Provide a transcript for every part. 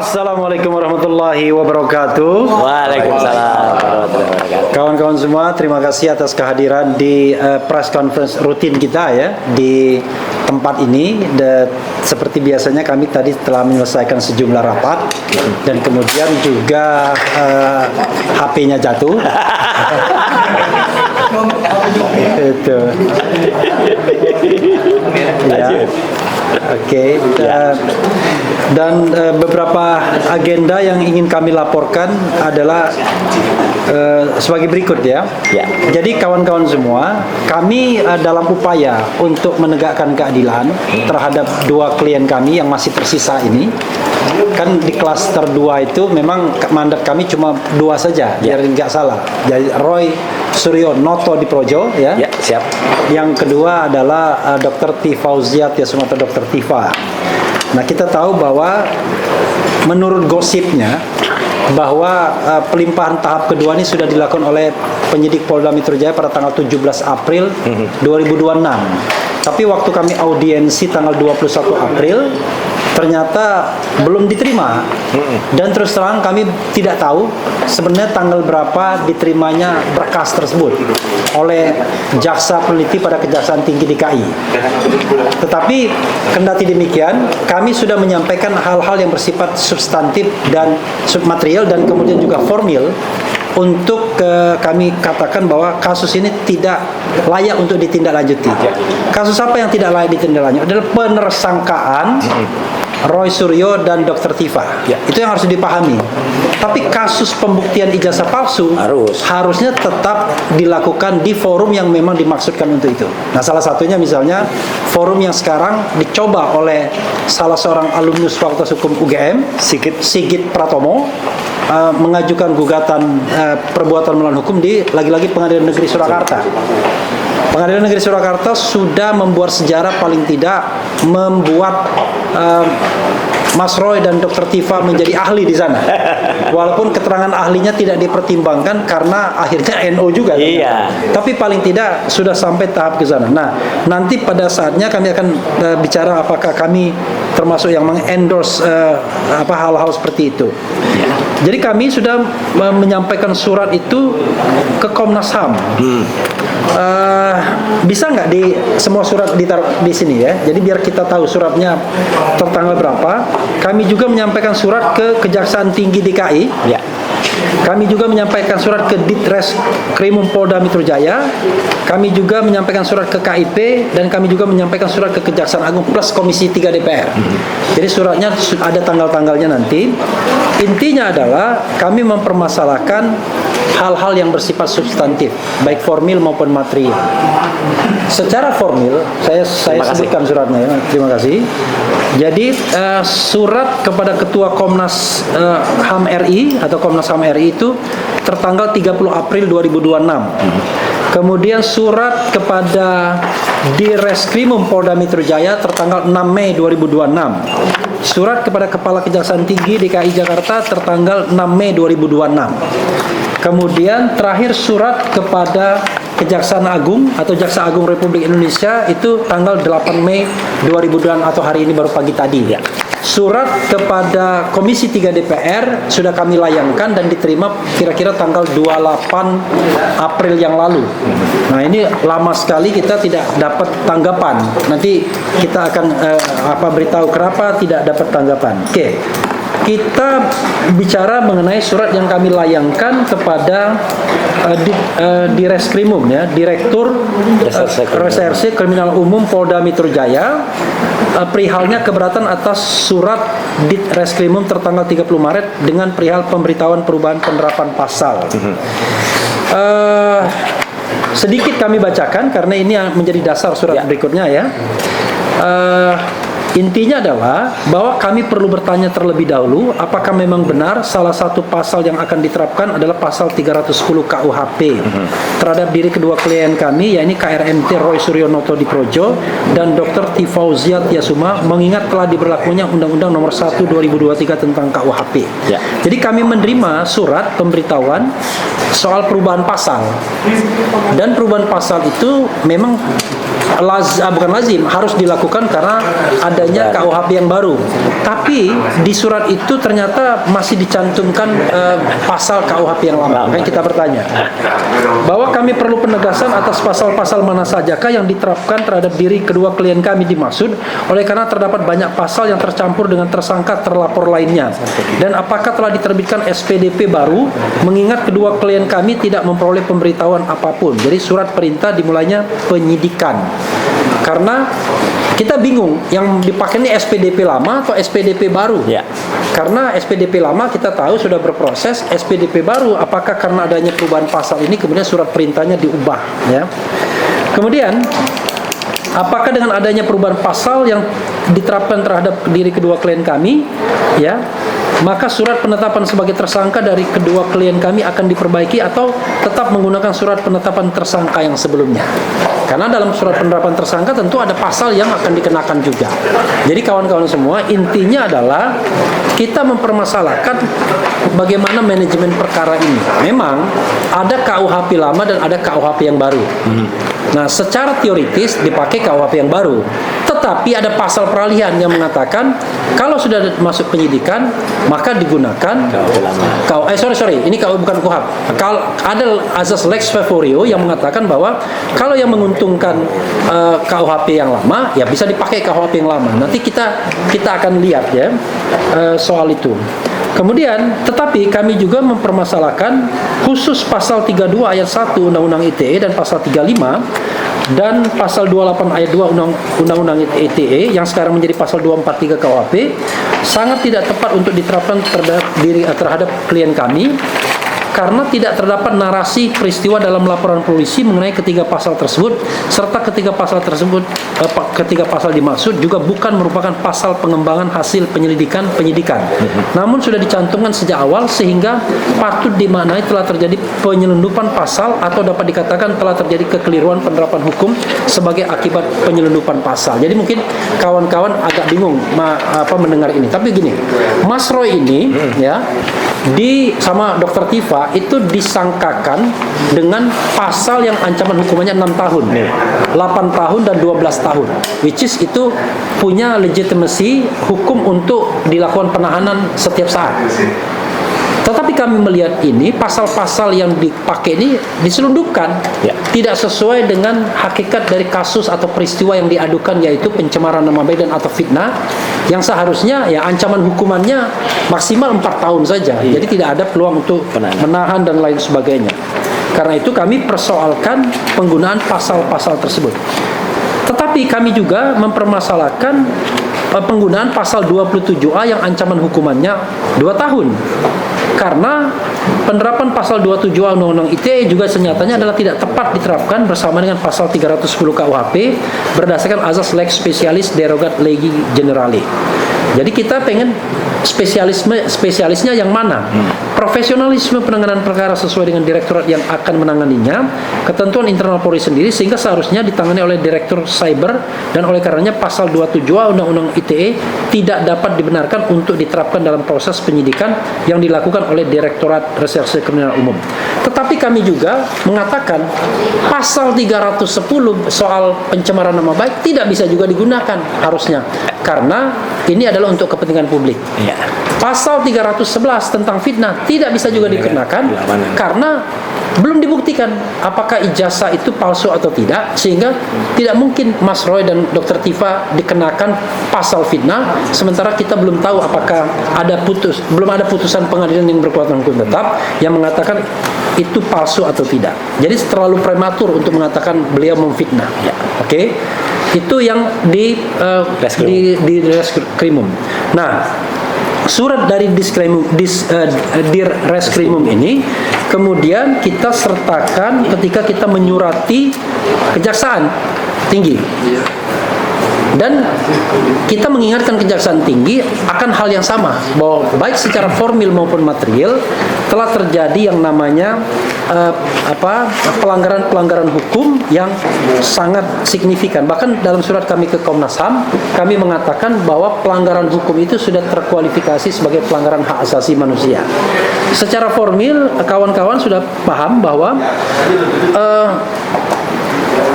Assalamualaikum warahmatullahi wabarakatuh. Waalaikumsalam warahmatullahi wabarakatuh. Kawan-kawan semua, terima kasih atas kehadiran di press conference rutin kita ya di tempat ini. Seperti biasanya kami tadi telah menyelesaikan sejumlah rapat dan kemudian juga HP-nya jatuh. Itu. Ya. Oke, dan beberapa agenda yang ingin kami laporkan adalah sebagai berikut ya. Jadi kawan-kawan semua, kami dalam upaya untuk menegakkan keadilan terhadap dua klien kami yang masih tersisa ini. Kan di klaster 2 itu memang mandat kami cuma 2 saja, biar nggak salah. Jadi Roy Suryo Noto di Projo ya. Siap. Yang kedua adalah Dr. Tifauziah Tiasuma atau Dr. Tifa. Nah, kita tahu bahwa menurut gosipnya bahwa pelimpahan tahap kedua ini sudah dilakukan oleh penyidik Polda Metro Jaya pada tanggal 17 April 2026. Tapi waktu kami audiensi tanggal 21 April ternyata belum diterima. Dan terus terang kami tidak tahu sebenarnya tanggal berapa diterimanya berkas tersebut oleh jaksa peneliti pada Kejaksaan Tinggi DKI. Tetapi kendati demikian, kami sudah menyampaikan hal-hal yang bersifat substantif dan submaterial dan kemudian juga formil untuk kami katakan bahwa kasus ini tidak layak untuk ditindaklanjuti. Kasus apa yang tidak layak ditindaklanjuti? Adalah penersangkaan Roy Suryo dan Dr. Tifa. Itu yang harus dipahami. Tapi kasus pembuktian ijazah palsu harusnya tetap dilakukan di forum yang memang dimaksudkan untuk itu. Nah, salah satunya misalnya forum yang sekarang dicoba oleh salah seorang alumnus Fakultas Hukum UGM, Sigit Pratomo, mengajukan gugatan perbuatan melawan hukum di lagi-lagi Pengadilan Negeri Surakarta. Pengadilan Negeri Surakarta sudah membuat sejarah, paling tidak membuat Mas Roy dan Dr. Tifa menjadi ahli di sana. Walaupun keterangan ahlinya tidak dipertimbangkan karena akhirnya NO juga. Tapi paling tidak sudah sampai tahap ke sana. Nah, nanti pada saatnya kami akan bicara apakah kami termasuk yang mengendorse hal-hal seperti itu. Jadi kami sudah menyampaikan surat itu ke Komnas HAM. Bisa nggak di semua surat ditaruh di sini ya? Jadi biar kita tahu suratnya tertanggal berapa. Kami juga menyampaikan surat ke Kejaksaan Tinggi DKI. Kami juga menyampaikan surat ke Ditreskrimum Polda Metro Jaya. Kami juga menyampaikan surat ke KIP dan kami juga menyampaikan surat ke Kejaksaan Agung plus Komisi 3 DPR. Jadi suratnya ada tanggal-tanggalnya nanti. Intinya adalah kami mempermasalahkan hal-hal yang bersifat substantif, baik formil maupun material. Secara formil, saya sebutkan suratnya ya. Terima kasih. Jadi surat kepada Ketua Komnas HAM RI atau Komnas HAM RI itu tertanggal 30 April 2026. Kemudian surat kepada Direskrimum Polda Metro Jaya tertanggal 6 Mei 2026. Surat kepada Kepala Kejaksaan Tinggi DKI Jakarta tertanggal 6 Mei 2026. Kemudian terakhir surat kepada Kejaksaan Agung atau Jaksa Agung Republik Indonesia itu tanggal 8 Mei 2002 atau hari ini baru pagi tadi. Surat kepada Komisi 3 DPR sudah kami layangkan dan diterima kira-kira tanggal 28 April yang lalu. Nah, ini lama sekali kita tidak dapat tanggapan. Nanti kita akan beritahu kenapa tidak dapat tanggapan. Oke. Kita bicara mengenai surat yang kami layangkan kepada Direskrimum ya, Direktur Reserse Kriminal Umum Polda Metro Jaya, perihalnya keberatan atas surat Ditreskrimum tertanggal 30 Maret dengan perihal pemberitahuan perubahan penerapan pasal. Sedikit kami bacakan karena ini yang menjadi dasar surat berikutnya ya. Intinya adalah bahwa kami perlu bertanya terlebih dahulu apakah memang benar salah satu pasal yang akan diterapkan adalah pasal 310 KUHP terhadap diri kedua klien kami, yakni KRMT Roy Suryo Noto di Projo dan Dr. Tifauziah Tiasuma, mengingat telah diberlakunya Undang-Undang Nomor 1 2023 tentang KUHP. Jadi kami menerima surat pemberitahuan soal perubahan pasal, dan perubahan pasal itu memang bukan lazim, harus dilakukan karena adanya KUHP yang baru. Tapi di surat itu ternyata masih dicantumkan pasal KUHP yang lama. Makanya kita bertanya bahwa kami perlu penegasan atas pasal-pasal mana sajakah yang diterapkan terhadap diri kedua klien kami dimaksud, oleh karena terdapat banyak pasal yang tercampur dengan tersangka terlapor lainnya. Dan apakah telah diterbitkan SPDP baru mengingat kedua klien kami tidak memperoleh pemberitahuan apapun. Jadi surat perintah dimulainya penyidikan. Karena kita bingung yang dipakai ini SPDP lama atau SPDP baru. Ya. Karena SPDP lama kita tahu sudah berproses, SPDP baru apakah karena adanya perubahan pasal ini kemudian surat perintahnya diubah, ya. Kemudian apakah dengan adanya perubahan pasal yang diterapkan terhadap diri kedua klien kami, ya, maka surat penetapan sebagai tersangka dari kedua klien kami akan diperbaiki atau tetap menggunakan surat penetapan tersangka yang sebelumnya? Karena dalam surat penetapan tersangka tentu ada pasal yang akan dikenakan juga. Jadi kawan-kawan semua, intinya adalah kita mempermasalahkan bagaimana manajemen perkara ini. Memang ada KUHP lama dan ada KUHP yang baru. Nah, secara teoritis dipakai KUHP yang baru. Tetapi ada pasal peralihan yang mengatakan kalau sudah masuk penyidikan maka digunakan ini bukan KUHP. Kalau ada azas lex favorio yang mengatakan bahwa kalau yang menguntungkan KUHP yang lama ya bisa dipakai KUHP yang lama. Nanti kita akan lihat ya soal itu. Kemudian, tetapi kami juga mempermasalahkan khusus pasal 32 ayat 1 Undang-Undang ITE dan pasal 35 dan pasal 28 ayat 2 Undang-Undang ITE yang sekarang menjadi pasal 243 KUHP sangat tidak tepat untuk diterapkan terhadap klien kami karena tidak terdapat narasi peristiwa dalam laporan polisi mengenai ketiga pasal tersebut serta ketiga pasal dimaksud juga bukan merupakan pasal pengembangan hasil penyidikan. Namun sudah dicantumkan sejak awal sehingga patut dimaknai telah terjadi penyelundupan pasal atau dapat dikatakan telah terjadi kekeliruan penerapan hukum sebagai akibat penyelundupan pasal. Jadi mungkin kawan-kawan agak bingung mendengar ini. Tapi gini, Mas Roy ini ya sama Dr. Tifa itu disangkakan dengan pasal yang ancaman hukumannya 6 tahun, 8 tahun dan 12 tahun, which is itu punya legitimacy hukum untuk dilakukan penahanan setiap saat. Tetapi kami melihat ini pasal-pasal yang dipakai ini diselundupkan, tidak sesuai dengan hakikat dari kasus atau peristiwa yang diadukan, yaitu pencemaran nama baik dan atau fitnah, yang seharusnya ya ancaman hukumannya maksimal 4 tahun saja. Jadi tidak ada peluang untuk menahan dan lain sebagainya. Karena itu kami persoalkan penggunaan pasal-pasal tersebut. Tetapi kami juga mempermasalahkan penggunaan pasal 27A yang ancaman hukumannya 2 tahun. Karena penerapan pasal 27A Undang-Undang ITE juga senyatanya adalah tidak tepat diterapkan bersama dengan pasal 310 KUHP berdasarkan azas lex specialis derogat legi generale. Jadi kita pengen spesialisnya yang mana? Profesionalisme penanganan perkara sesuai dengan direktorat yang akan menanganinya, ketentuan internal Polri sendiri, sehingga seharusnya ditangani oleh Direktur Cyber, dan oleh karenanya pasal 27A Undang-Undang ITE tidak dapat dibenarkan untuk diterapkan dalam proses penyidikan yang dilakukan oleh Direktorat Reserse Kriminal Umum. Tetapi kami juga mengatakan pasal 310 soal pencemaran nama baik tidak bisa juga digunakan harusnya, karena ini adalah untuk kepentingan publik. Pasal 311 tentang fitnah tidak bisa juga dikenakan karena belum dibuktikan apakah ijazah itu palsu atau tidak, sehingga tidak mungkin Mas Roy dan Dr. Tifa dikenakan pasal fitnah sementara kita belum tahu apakah belum ada putusan pengadilan yang berkekuatan hukum tetap yang mengatakan itu palsu atau tidak. Jadi terlalu prematur untuk mengatakan beliau memfitnah. Oke. Itu yang di Reskrimum. Nah, surat dari Dir Reskrimum ini kemudian kita sertakan ketika kita menyurati Kejaksaan Tinggi. Dan kita mengingatkan Kejaksaan Tinggi akan hal yang sama, bahwa baik secara formil maupun material telah terjadi yang namanya pelanggaran hukum yang sangat signifikan. Bahkan dalam surat kami ke Komnas HAM, kami mengatakan bahwa pelanggaran hukum itu sudah terkualifikasi sebagai pelanggaran hak asasi manusia. Secara formil, kawan-kawan sudah paham bahwa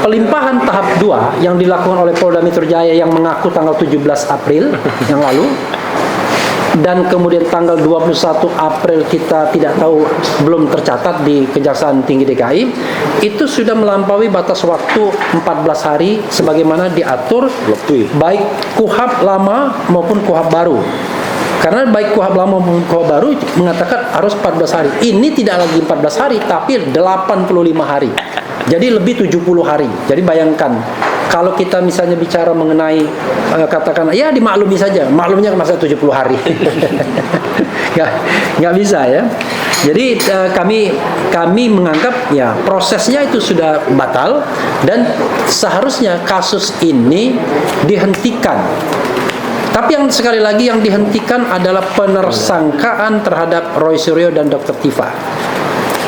pelimpahan tahap 2 yang dilakukan oleh Polda Metro Jaya yang mengaku tanggal 17 April yang lalu, dan kemudian tanggal 21 April kita tidak tahu, belum tercatat di Kejaksaan Tinggi DKI, itu sudah melampaui batas waktu 14 hari sebagaimana diatur baik KUHP lama maupun KUHP baru. Karena baik KUHP lama maupun KUHP baru mengatakan harus 14 hari. Ini tidak lagi 14 hari, tapi 85 hari. Jadi lebih 70 hari. Jadi bayangkan, kalau kita misalnya bicara mengenai katakan, ya dimaklumi saja, maklumnya masa 70 hari. nggak bisa ya. Jadi kami menganggap ya prosesnya itu sudah batal dan seharusnya kasus ini dihentikan. Tapi yang sekali lagi yang dihentikan adalah penersangkaan terhadap Roy Suryo dan Dr. Tifa.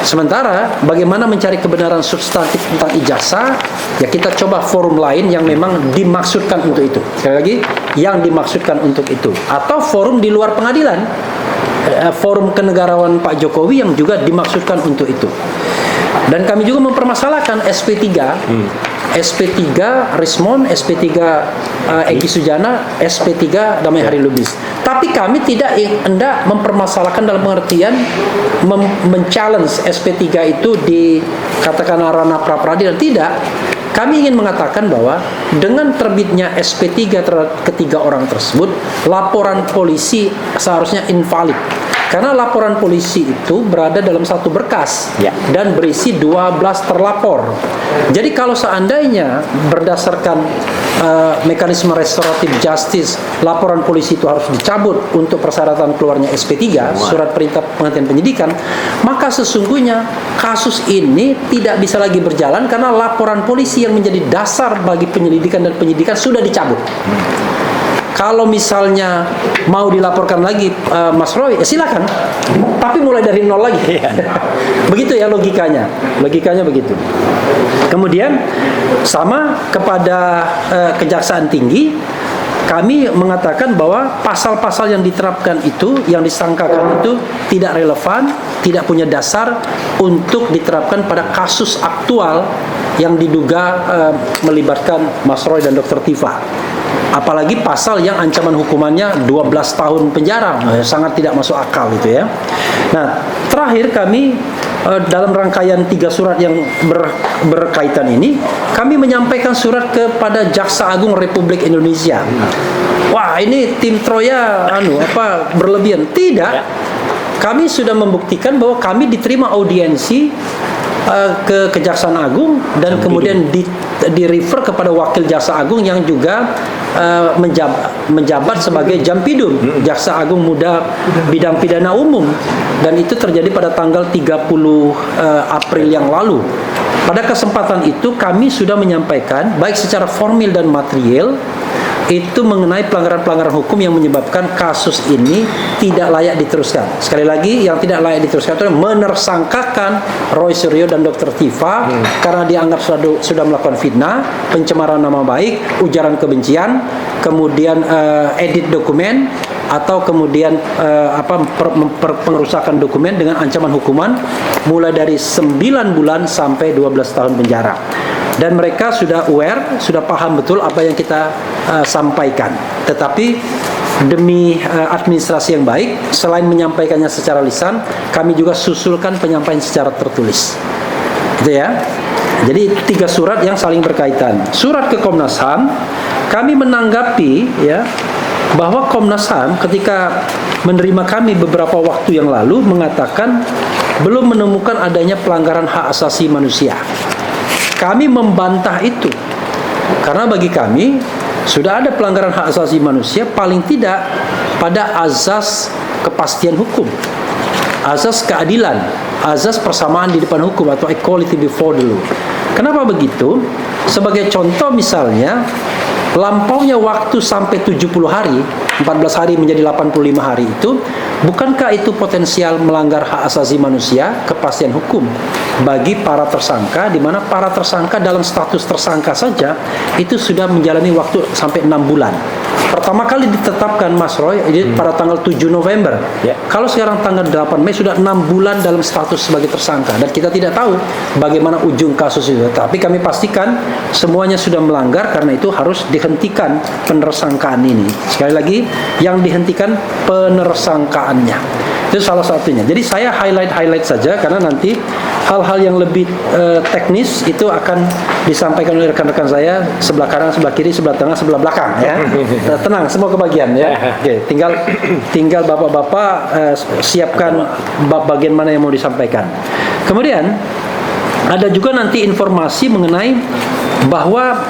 Sementara bagaimana mencari kebenaran substantif tentang ijazah, ya kita coba forum lain yang memang dimaksudkan untuk itu. Sekali lagi, yang dimaksudkan untuk itu. Atau forum di luar pengadilan, forum kenegarawan Pak Jokowi yang juga dimaksudkan untuk itu. Dan kami juga mempermasalahkan SP3, SP3 Rismon, SP3 Egy Sujana, SP3 Damai Hari Lubis. Tapi kami tidak hendak mempermasalahkan dalam pengertian men-challenge SP3 itu di katakan ranah pra-peradilan. Tidak. Kami ingin mengatakan bahwa dengan terbitnya SP3 terhadap ketiga orang tersebut, laporan polisi seharusnya invalid. Karena laporan polisi itu berada dalam satu berkas dan berisi 12 terlapor. Jadi kalau seandainya berdasarkan mekanisme restoratif justice, laporan polisi itu harus dicabut untuk persyaratan keluarnya SP3, surat perintah penghentian penyidikan, maka sesungguhnya kasus ini tidak bisa lagi berjalan karena laporan polisi yang menjadi dasar bagi penyelidikan dan penyidikan sudah dicabut. Kalau misalnya mau dilaporkan lagi Mas Roy, silakan. Tapi mulai dari nol lagi. Begitu ya logikanya. Logikanya begitu. Kemudian sama kepada Kejaksaan Tinggi, kami mengatakan bahwa pasal-pasal yang diterapkan itu, yang disangkakan itu tidak relevan, tidak punya dasar untuk diterapkan pada kasus aktual yang diduga melibatkan Mas Roy dan Dr. Tifa. Apalagi pasal yang ancaman hukumannya 12 tahun penjara, sangat tidak masuk akal itu ya. Nah, terakhir kami dalam rangkaian 3 surat yang berkaitan ini, kami menyampaikan surat kepada Jaksa Agung Republik Indonesia. Wah, ini tim Troya berlebihan. Tidak. Kami sudah membuktikan bahwa kami diterima audiensi ke Kejaksaan Agung dan kemudian di-refer kepada Wakil Jaksa Agung yang juga menjabat sebagai Jampidum, Jaksa Agung Muda Bidang Pidana Umum, dan itu terjadi pada tanggal 30 April yang lalu. Pada kesempatan itu kami sudah menyampaikan baik secara formil dan material itu mengenai pelanggaran-pelanggaran hukum yang menyebabkan kasus ini tidak layak diteruskan. Sekali lagi, yang tidak layak diteruskan itu menersangkakan Roy Suryo dan Dr. Tifa karena dianggap sudah melakukan fitnah, pencemaran nama baik, ujaran kebencian, kemudian edit dokumen, atau kemudian pengerusakan dokumen dengan ancaman hukuman mulai dari 9 bulan sampai 12 tahun penjara. Dan mereka sudah aware, sudah paham betul apa yang kita sampaikan. Tetapi demi administrasi yang baik, selain menyampaikannya secara lisan, kami juga susulkan penyampaian secara tertulis. Gitu ya. Jadi 3 surat yang saling berkaitan. Surat ke Komnas HAM, kami menanggapi ya bahwa Komnas HAM ketika menerima kami beberapa waktu yang lalu mengatakan belum menemukan adanya pelanggaran hak asasi manusia. Kami membantah itu karena bagi kami sudah ada pelanggaran hak asasi manusia paling tidak pada azas kepastian hukum, azas keadilan, azas persamaan di depan hukum atau equality before the law. Kenapa begitu? Sebagai contoh misalnya lampaunya waktu sampai 70 hari 14 hari menjadi 85 hari itu, bukankah itu potensial melanggar hak asasi manusia, kepastian hukum bagi para tersangka, di mana para tersangka dalam status tersangka saja itu sudah menjalani waktu sampai 6 bulan. Pertama kali ditetapkan Mas Roy pada tanggal 7 November. Kalau sekarang tanggal 8 Mei sudah 6 bulan dalam status sebagai tersangka, dan kita tidak tahu bagaimana ujung kasus itu. Tapi kami pastikan semuanya sudah melanggar, karena itu harus dihentikan penersangkaan ini. Sekali lagi, yang dihentikan penersangkaannya. Itu salah satunya. Jadi saya highlight saja, karena nanti hal-hal yang lebih teknis itu akan disampaikan oleh rekan-rekan saya sebelah kanan, sebelah kiri, sebelah tengah, sebelah belakang ya. Tenang, semua kebagian ya. Oke, tinggal bapak-bapak siapkan bagian mana yang mau disampaikan. Kemudian ada juga nanti informasi mengenai bahwa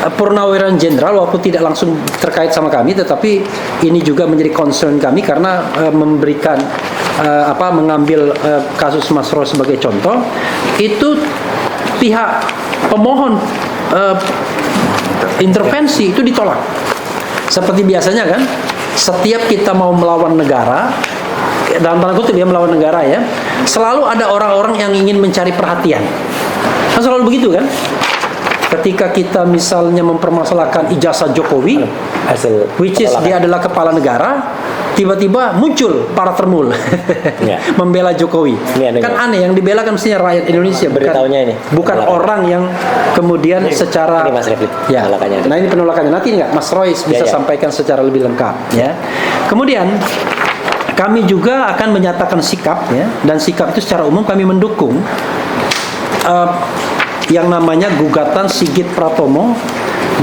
Purnaweran Jenderal, walaupun tidak langsung terkait sama kami, tetapi ini juga menjadi concern kami karena memberikan mengambil kasus Mas Roy sebagai contoh. Itu pihak pemohon intervensi itu ditolak. Seperti biasanya kan, setiap kita mau melawan negara, dalam tanda kutip ya, melawan negara ya, selalu ada orang-orang yang ingin mencari perhatian. Kan selalu begitu kan? Ketika kita misalnya mempermasalahkan ijazah Jokowi, which is dia adalah kepala negara, tiba-tiba muncul para termul membela Jokowi. Kan aneh, yang dibela kan mestinya rakyat Indonesia, bukan orang yang kemudian secara ini Mas Refli, penolakannya. Nah, ini penolakannya. Nanti nggak Mas Roy bisa sampaikan secara lebih lengkap ya. Kemudian kami juga akan menyatakan sikap ya, dan sikap itu secara umum kami mendukung yang namanya gugatan Sigit Pratomo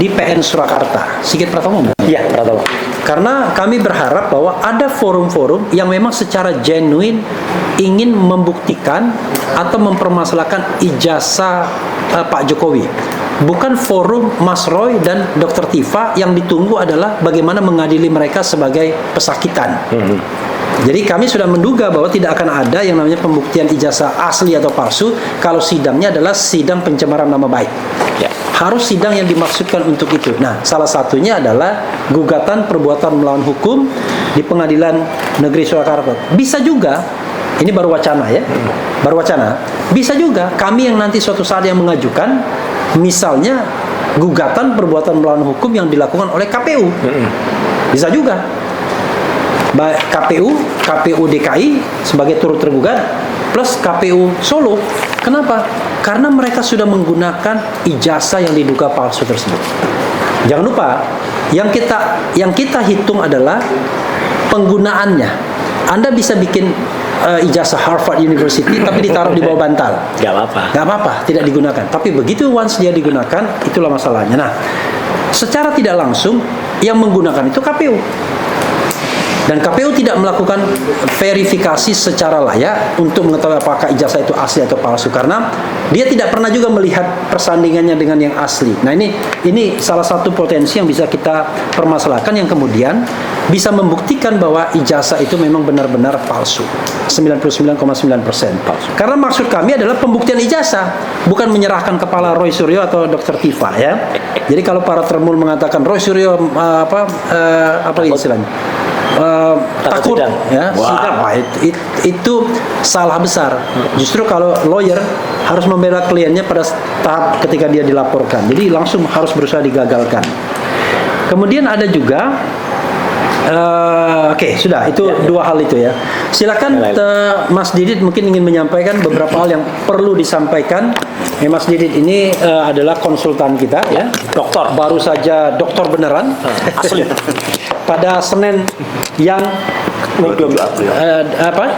di PN Surakarta. Sigit Pratomo? Iya, Pratomo. Karena kami berharap bahwa ada forum-forum yang memang secara genuine ingin membuktikan atau mempermasalahkan ijazah Pak Jokowi. Bukan forum Mas Roy dan Dr. Tifa, yang ditunggu adalah bagaimana mengadili mereka sebagai pesakitan. Jadi kami sudah menduga bahwa tidak akan ada yang namanya pembuktian ijazah asli atau palsu kalau sidangnya adalah sidang pencemaran nama baik. Harus sidang yang dimaksudkan untuk itu. Nah, salah satunya adalah gugatan perbuatan melawan hukum di Pengadilan Negeri Surakarta. Bisa juga, ini baru wacana ya, baru wacana. Bisa juga kami yang nanti suatu saat yang mengajukan, misalnya gugatan perbuatan melawan hukum yang dilakukan oleh KPU. Bisa juga. KPU DKI sebagai turut tergugat plus KPU Solo. Kenapa? Karena mereka sudah menggunakan ijazah yang diduga palsu tersebut. Jangan lupa, yang kita hitung adalah penggunaannya. Anda bisa bikin ijazah Harvard University tapi ditaruh di bawah bantal. Gak apa-apa, tidak digunakan. Tapi begitu once dia digunakan, itulah masalahnya. Nah, secara tidak langsung yang menggunakan itu KPU. Dan KPU tidak melakukan verifikasi secara layak untuk mengetahui apakah ijazah itu asli atau palsu, karena dia tidak pernah juga melihat persandingannya dengan yang asli. Nah, ini salah satu potensi yang bisa kita permasalahkan, yang kemudian bisa membuktikan bahwa ijazah itu memang benar-benar palsu, 99,9% palsu. Karena maksud kami adalah pembuktian ijazah, bukan menyerahkan kepala Roy Suryo atau Dr. Tifa ya. Jadi kalau para termul mengatakan Roy Suryo apa istilahnya? Takut ya, sidang, itu salah besar. Justru kalau lawyer harus membela kliennya pada tahap ketika dia dilaporkan, jadi langsung harus berusaha digagalkan. Kemudian ada juga sudah itu dua hal itu ya. Silakan Mas Didit mungkin ingin menyampaikan beberapa hal yang perlu disampaikan. Mas Didit ini adalah konsultan kita ya, dokter, baru saja dokter beneran asli. Pada Senin yang 27 April.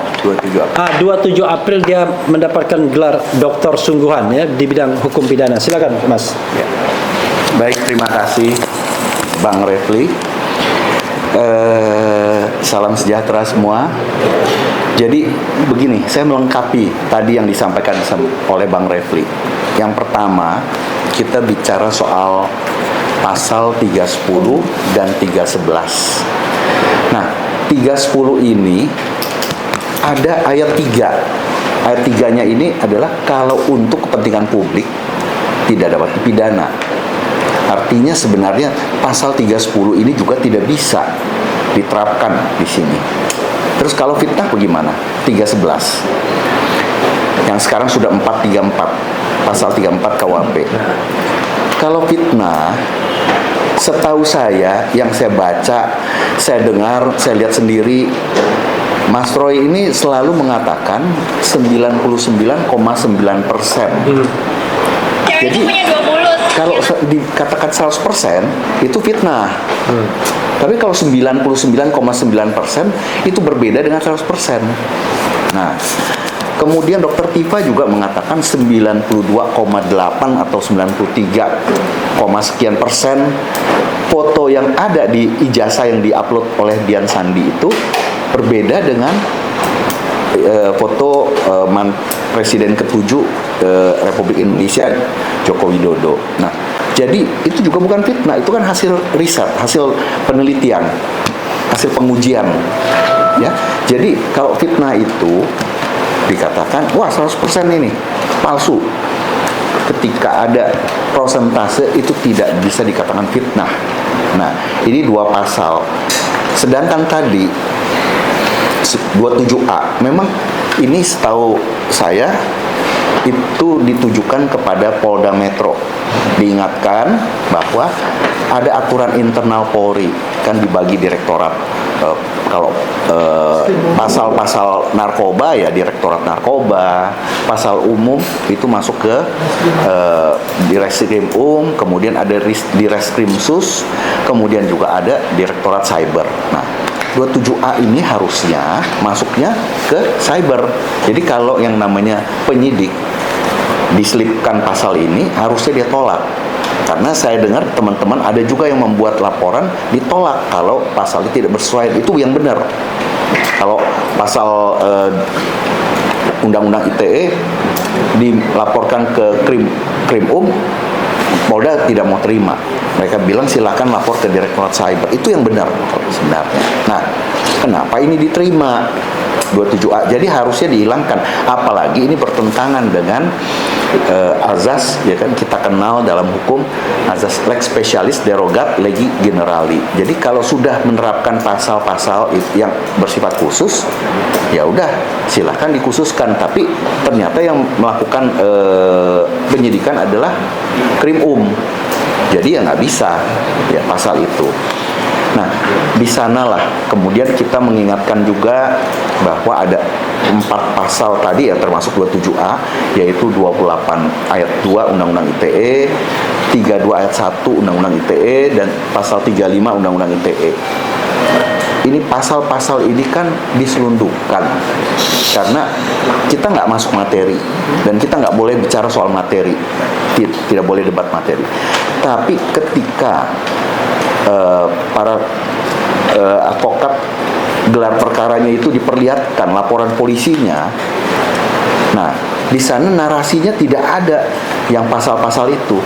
27 April dia mendapatkan gelar doktor sungguhan ya di bidang hukum pidana. Silakan Mas. Ya. Baik, terima kasih Bang Refli. Salam sejahtera semua. Jadi begini, saya melengkapi tadi yang disampaikan oleh Bang Refli. Yang pertama, kita bicara soal pasal 310 dan 311. Nah, 310 ini ada ayat 3. Ayat 3-nya ini adalah kalau untuk kepentingan publik tidak dapat dipidana. Artinya sebenarnya pasal 310 ini juga tidak bisa diterapkan di sini. Terus kalau fitnah bagaimana? 311. Yang sekarang sudah 434, pasal 34 KUHP. Kalau fitnah, setahu saya, yang saya baca, saya dengar, saya lihat sendiri, Mas Roy ini selalu mengatakan 99,9%. Jadi kalau dikatakan 100% itu fitnah. Tapi kalau 99,9% itu berbeda dengan 100%. Nah, kemudian Dokter Tifa juga mengatakan 92,8 atau 93, sekian persen foto yang ada di ijazah yang diupload oleh Dian Sandi itu berbeda dengan foto Presiden ke-7 Republik Indonesia Joko Widodo. Nah, jadi itu juga bukan fitnah, itu kan hasil riset, hasil penelitian, hasil pengujian, ya. Jadi kalau fitnah itu dikatakan, wah 100% ini palsu. Ketika ada prosentase itu tidak bisa dikatakan fitnah. Nah, ini 2 pasal. Sedangkan tadi 27A, memang ini setahu saya itu ditujukan kepada Polda Metro. Diingatkan bahwa ada aturan internal Polri, kan dibagi direktorat. Kalau pasal-pasal narkoba ya direktorat narkoba, pasal umum itu masuk ke Direskrim kemudian ada Direskrim Sus, kemudian juga ada direktorat cyber. Nah, 27A ini harusnya masuknya ke cyber. Jadi kalau yang namanya penyidik diselipkan pasal ini, harusnya dia tolak. Karena saya dengar teman-teman ada juga yang membuat laporan ditolak kalau pasalnya tidak bersesuaian. Itu yang benar. Kalau pasal Undang-Undang ITE dilaporkan ke Krim Polda tidak mau terima. Mereka bilang silakan lapor ke Direktorat Cyber. Itu yang benar sebenarnya. Nah, kenapa ini diterima 27A? Jadi harusnya dihilangkan. Apalagi ini bertentangan dengan azas, ya kan, kita kenal dalam hukum azas lex specialis derogat legi generali. Jadi kalau sudah menerapkan pasal-pasal yang bersifat khusus, ya udah silahkan dikhususkan. Tapi ternyata yang melakukan penyidikan adalah Krim jadi ya nggak bisa ya pasal itu. Nah, di sanalah kemudian kita mengingatkan juga bahwa ada 4 pasal tadi ya, termasuk 27A, yaitu 28 ayat 2 Undang-Undang ITE, 32 ayat 1 Undang-Undang ITE, dan pasal 35 Undang-Undang ITE. Ini pasal-pasal ini kan diselundupkan karena kita nggak masuk materi dan kita nggak boleh bicara soal materi, tidak boleh debat materi. Tapi ketika para advokat gelar perkaranya itu diperlihatkan laporan polisinya, nah di sana narasinya tidak ada yang pasal-pasal itu.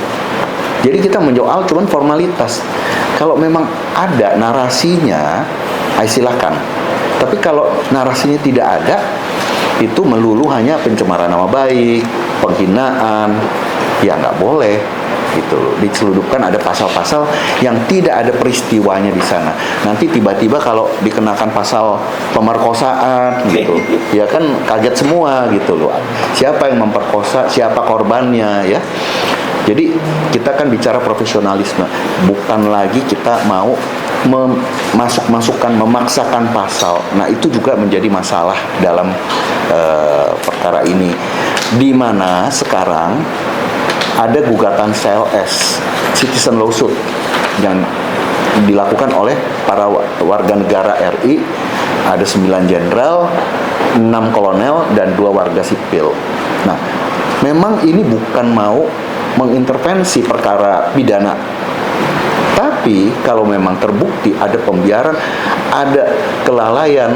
Jadi kita menyoal cuman formalitas. Kalau memang ada narasinya, silahkan. Tapi kalau narasinya tidak ada, itu melulu hanya pencemaran nama baik, penghinaan, ya nggak boleh. Gitu loh. Diceludupkan ada pasal-pasal yang tidak ada peristiwanya di sana. Nanti tiba-tiba kalau dikenakan pasal pemerkosaan gitu, ya kan kaget semua gitu loh. Siapa yang memperkosa, siapa korbannya ya. Jadi kita kan bicara profesionalisme, bukan lagi kita mau memasukkan, memaksakan pasal. Nah, itu juga menjadi masalah dalam perkara ini, di mana sekarang ada gugatan CLS, citizen lawsuit, yang dilakukan oleh para warga negara RI. Ada 9 jenderal, 6 kolonel, dan 2 warga sipil. Nah, memang ini bukan mau mengintervensi perkara pidana. Tapi kalau memang terbukti ada pembiaran, ada kelalaian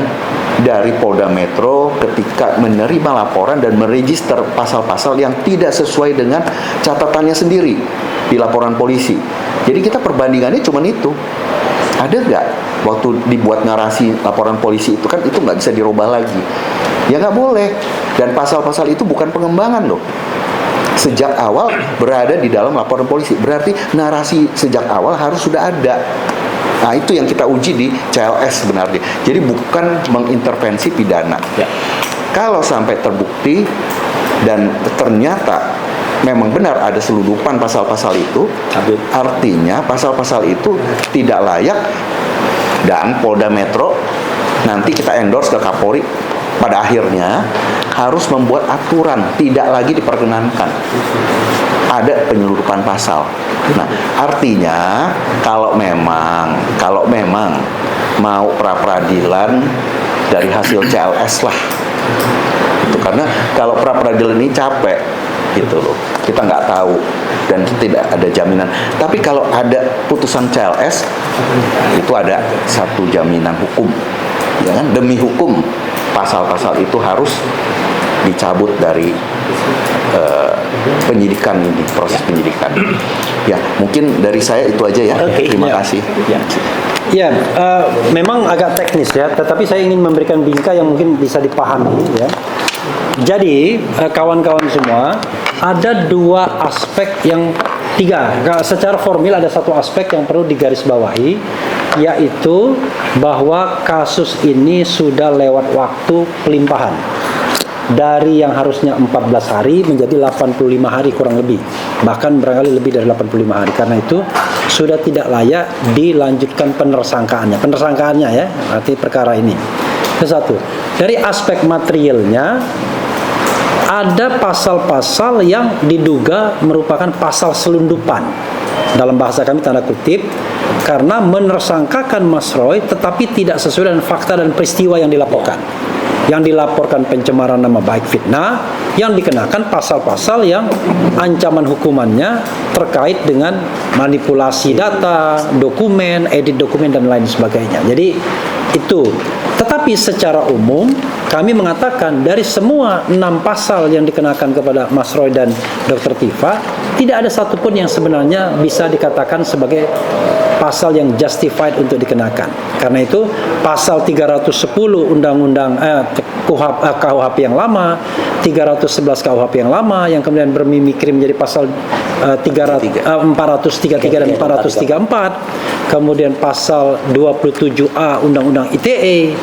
dari Polda Metro ketika menerima laporan dan meregister pasal-pasal yang tidak sesuai dengan catatannya sendiri di laporan polisi. Jadi kita perbandingannya cuma itu. Ada nggak waktu dibuat narasi laporan polisi itu kan itu nggak bisa dirubah lagi. Ya nggak boleh. Dan pasal-pasal itu bukan pengembangan loh. Sejak awal berada di dalam laporan polisi. Berarti narasi sejak awal harus sudah ada. Nah, itu yang kita uji di CLS sebenarnya. Jadi bukan mengintervensi pidana. Ya. Kalau sampai terbukti dan ternyata memang benar ada selundupan pasal-pasal itu, artinya pasal-pasal itu tidak layak, dan Polda Metro nanti kita endorse ke Kapolri, pada akhirnya harus membuat aturan tidak lagi diperkenankan ada penyelundupan pasal. Nah, artinya kalau memang mau pra-peradilan dari hasil CLS lah, itu karena kalau pra-peradilan ini capek gitu loh, kita nggak tahu dan tidak ada jaminan. Tapi kalau ada putusan CLS itu ada satu jaminan hukum, ya kan, demi hukum pasal-pasal itu harus dicabut dari penyidikan ini, proses penyidikan. Ya, mungkin dari saya itu aja ya. Terima kasih. Ya, memang agak teknis ya, tetapi saya ingin memberikan bingkai yang mungkin bisa dipahami ya. Jadi, kawan-kawan semua, ada tiga. Secara formil ada satu aspek yang perlu digarisbawahi, yaitu bahwa kasus ini sudah lewat waktu pelimpahan. Dari yang harusnya 14 hari menjadi 85 hari kurang lebih. Bahkan barangkali lebih dari 85 hari. Karena itu sudah tidak layak dilanjutkan penersangkaannya. Penersangkaannya ya, arti perkara ini. Itu satu. Dari aspek materialnya, ada pasal-pasal yang diduga merupakan pasal selundupan. Dalam bahasa kami tanda kutip, karena menersangkakan Mas Roy tetapi tidak sesuai dengan fakta dan peristiwa yang dilaporkan. Yang dilaporkan pencemaran nama baik, fitnah, yang dikenakan pasal-pasal yang ancaman hukumannya terkait dengan manipulasi data, dokumen, edit dokumen dan lain sebagainya. Jadi itu. Tetapi secara umum kami mengatakan dari semua 6 pasal yang dikenakan kepada Mas Roy dan Dr. Tifa, tidak ada satupun yang sebenarnya bisa dikatakan sebagai pasal yang justified untuk dikenakan. Karena itu pasal 310 Undang-Undang KUHP yang lama, 311 KUHP yang lama yang kemudian bermimikri menjadi pasal 433 dan 434, kemudian pasal 27A Undang-Undang ITE,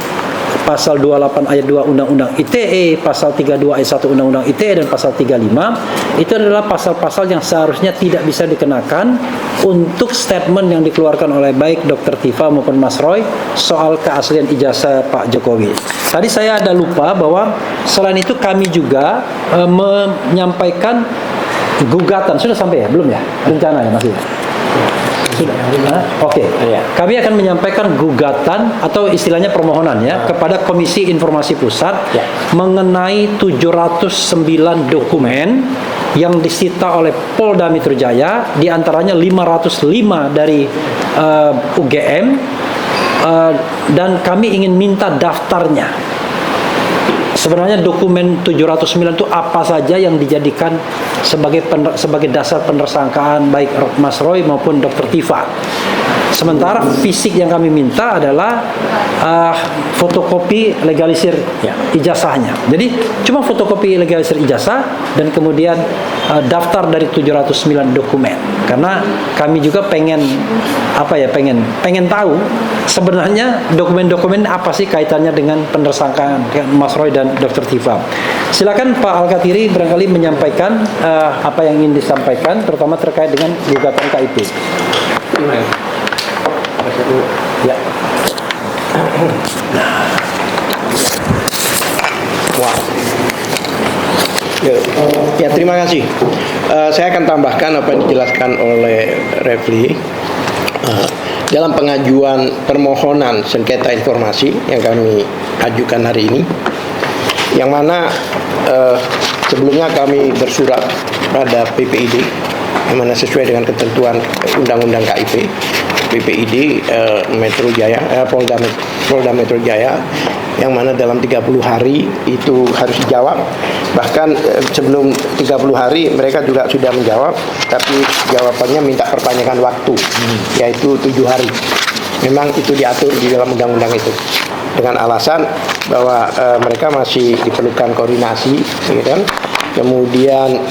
pasal 28 ayat 2 Undang-Undang ITE, pasal 32 ayat 1 Undang-Undang ITE, dan pasal 35, itu adalah pasal-pasal yang seharusnya tidak bisa dikenakan untuk statement yang dikeluarkan oleh baik Dr. Tifa maupun Mas Roy soal keaslian ijazah Pak Jokowi. Tadi saya ada lupa bahwa selain itu kami juga menyampaikan gugatan. Sudah sampai ya? Belum ya? Rencana ya masih ya? Oke. Kami akan menyampaikan gugatan atau istilahnya permohonan ya kepada Komisi Informasi Pusat mengenai 709 dokumen yang disita oleh Polda Metro Jaya, diantaranya 505 dari UGM, dan kami ingin minta daftarnya. Sebenarnya dokumen 709 itu apa saja yang dijadikan sebagai dasar penersangkaan baik Mas Roy maupun Dr. Tifa. Sementara fisik yang kami minta adalah fotokopi legalisir ijazahnya. Jadi cuma fotokopi legalisir ijazah dan kemudian daftar dari 709 dokumen. Karena kami juga pengen tahu sebenarnya dokumen-dokumen apa sih kaitannya dengan penersangkaan Mas Roy dan Dr. Tifa. Silakan Pak Al-Katiri barangkali menyampaikan apa yang ingin disampaikan, terutama terkait dengan gugatan KIP. Ya. Wow. Ya, terima kasih. Saya akan tambahkan apa yang dijelaskan oleh Refli. Dalam pengajuan permohonan sengketa informasi yang kami ajukan hari ini, yang mana sebelumnya kami bersurat pada PPID, yang mana sesuai dengan ketentuan Undang-Undang KIP, PPID Metro Jaya, Polda Metro Jaya, yang mana dalam 30 hari itu harus dijawab. Bahkan sebelum 30 hari mereka juga sudah menjawab, tapi jawabannya minta perpanjangan waktu, yaitu 7 hari. Memang itu diatur di dalam undang-undang itu, dengan alasan bahwa mereka masih diperlukan koordinasi, gitu kan. Kemudian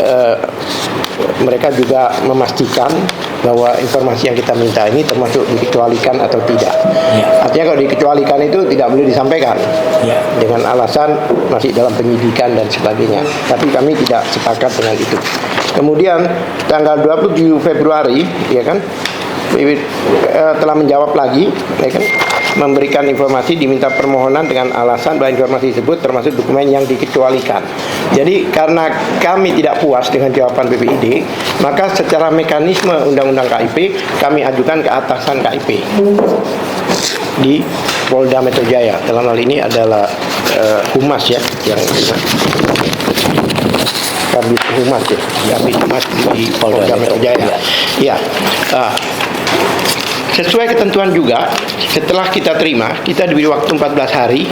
mereka juga memastikan bahwa informasi yang kita minta ini termasuk dikecualikan atau tidak. Ya. Artinya kalau dikecualikan itu tidak boleh disampaikan Ya. dengan alasan masih dalam penyidikan dan sebagainya. Tapi kami tidak sepakat dengan itu. Kemudian tanggal 27 Februari, ya kan, telah menjawab lagi, ya kan, memberikan informasi, diminta permohonan dengan alasan bahwa informasi tersebut termasuk dokumen yang dikecualikan. Jadi karena kami tidak puas dengan jawaban BPID, maka secara mekanisme Undang-Undang KIP kami ajukan ke atasan KIP di Polda Metro Jaya. Dalam hal ini adalah Humas ya, yang Kabid Humas ya, Kabid Humas di Polda Metro Jaya. Ya. Sesuai ketentuan juga, setelah kita terima, kita diberi waktu 14 hari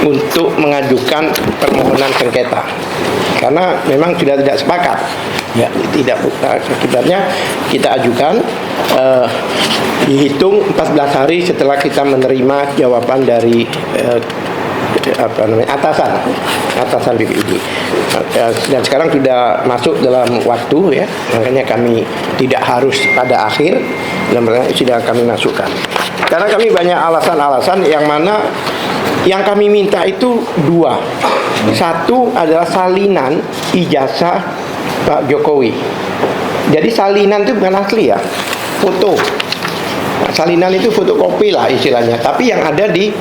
untuk mengajukan permohonan sengketa. Karena memang sudah tidak sepakat. Ya, tidak, akibatnya kita ajukan, dihitung 14 hari setelah kita menerima jawaban dari atasan BPID. Dan sekarang sudah masuk dalam waktu ya, makanya kami tidak harus pada akhir, dan sudah kami masukkan. Karena kami banyak alasan-alasan yang mana yang kami minta itu dua. Satu adalah salinan ijazah Pak Jokowi. Jadi salinan itu bukan asli ya, foto. Nah, salinan itu fotokopi lah istilahnya, tapi yang ada di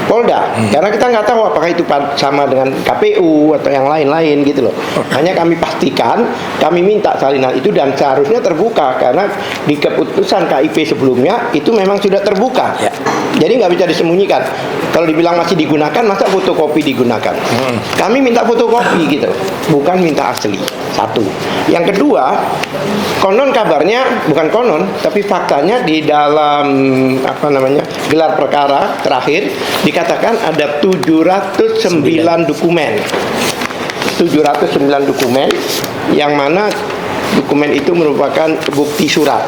Polda. Karena kita nggak tahu apakah itu sama dengan KPU atau yang lain-lain gitu loh. Hanya kami pastikan, kami minta salinan itu dan seharusnya terbuka karena di keputusan KIP sebelumnya itu memang sudah terbuka. Ya. Jadi nggak bisa disembunyikan. Kalau dibilang masih digunakan, masa fotokopi digunakan? Kami minta fotokopi gitu, bukan minta asli. Satu. Yang kedua, konon kabarnya, bukan konon, tapi faktanya di dalam gelar perkara terakhir dikatakan ada 709 dokumen. 709 dokumen yang mana dokumen itu merupakan bukti surat.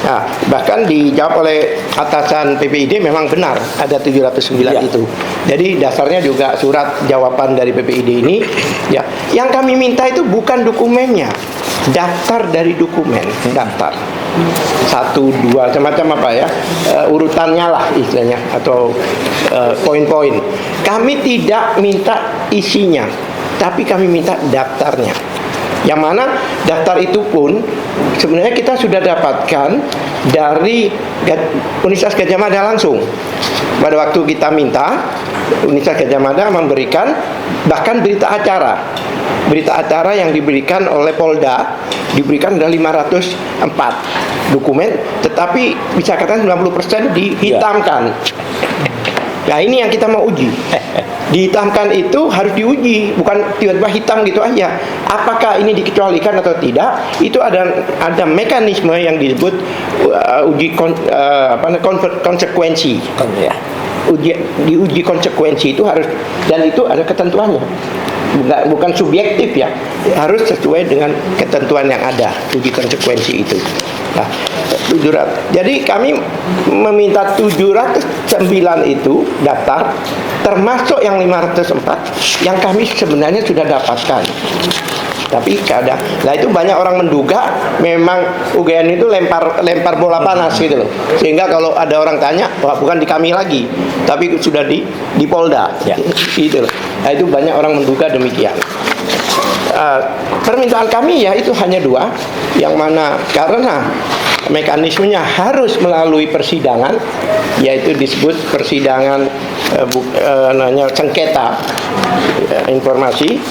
Nah, bahkan dijawab oleh atasan PPID memang benar ada 709 itu. Jadi dasarnya juga surat jawaban dari PPID ini. Ya, yang kami minta itu bukan dokumennya, daftar dari dokumen, daftar 1, 2, semacam apa ya, urutannya lah istilahnya atau poin-poin. Kami tidak minta isinya, tapi kami minta daftarnya. Yang mana daftar itu pun sebenarnya kita sudah dapatkan dari Universitas Gadjah Mada langsung. Pada waktu kita minta, Universitas Gadjah Mada memberikan bahkan berita acara. Berita acara yang diberikan oleh Polda diberikan ada 504 dokumen, tetapi bisa katakan 90% dihitamkan. Nah ini yang kita mau uji. Dihitamkan itu harus diuji, bukan tiba-tiba hitam gitu aja. Apakah ini dikecualikan atau tidak? Itu ada mekanisme yang disebut uji konsekuensi. Diuji konsekuensi itu harus, dan itu ada ketentuannya. Bukan subjektif ya, harus sesuai dengan ketentuan yang ada uji konsekuensi itu. Nah, 700. Jadi kami meminta 709 itu daftar, termasuk yang 504 yang kami sebenarnya sudah dapatkan. Tapi ada. Nah itu banyak orang menduga memang UGN itu lempar bola panas gitu loh. Sehingga kalau ada orang tanya, wah bukan di kami lagi, tapi sudah di Polda. Ya. Gitu loh. Nah itu banyak orang menduga demikian. Permintaan kami ya itu hanya dua, yang mana karena mekanismenya harus melalui persidangan, yaitu disebut persidangan sengketa informasi,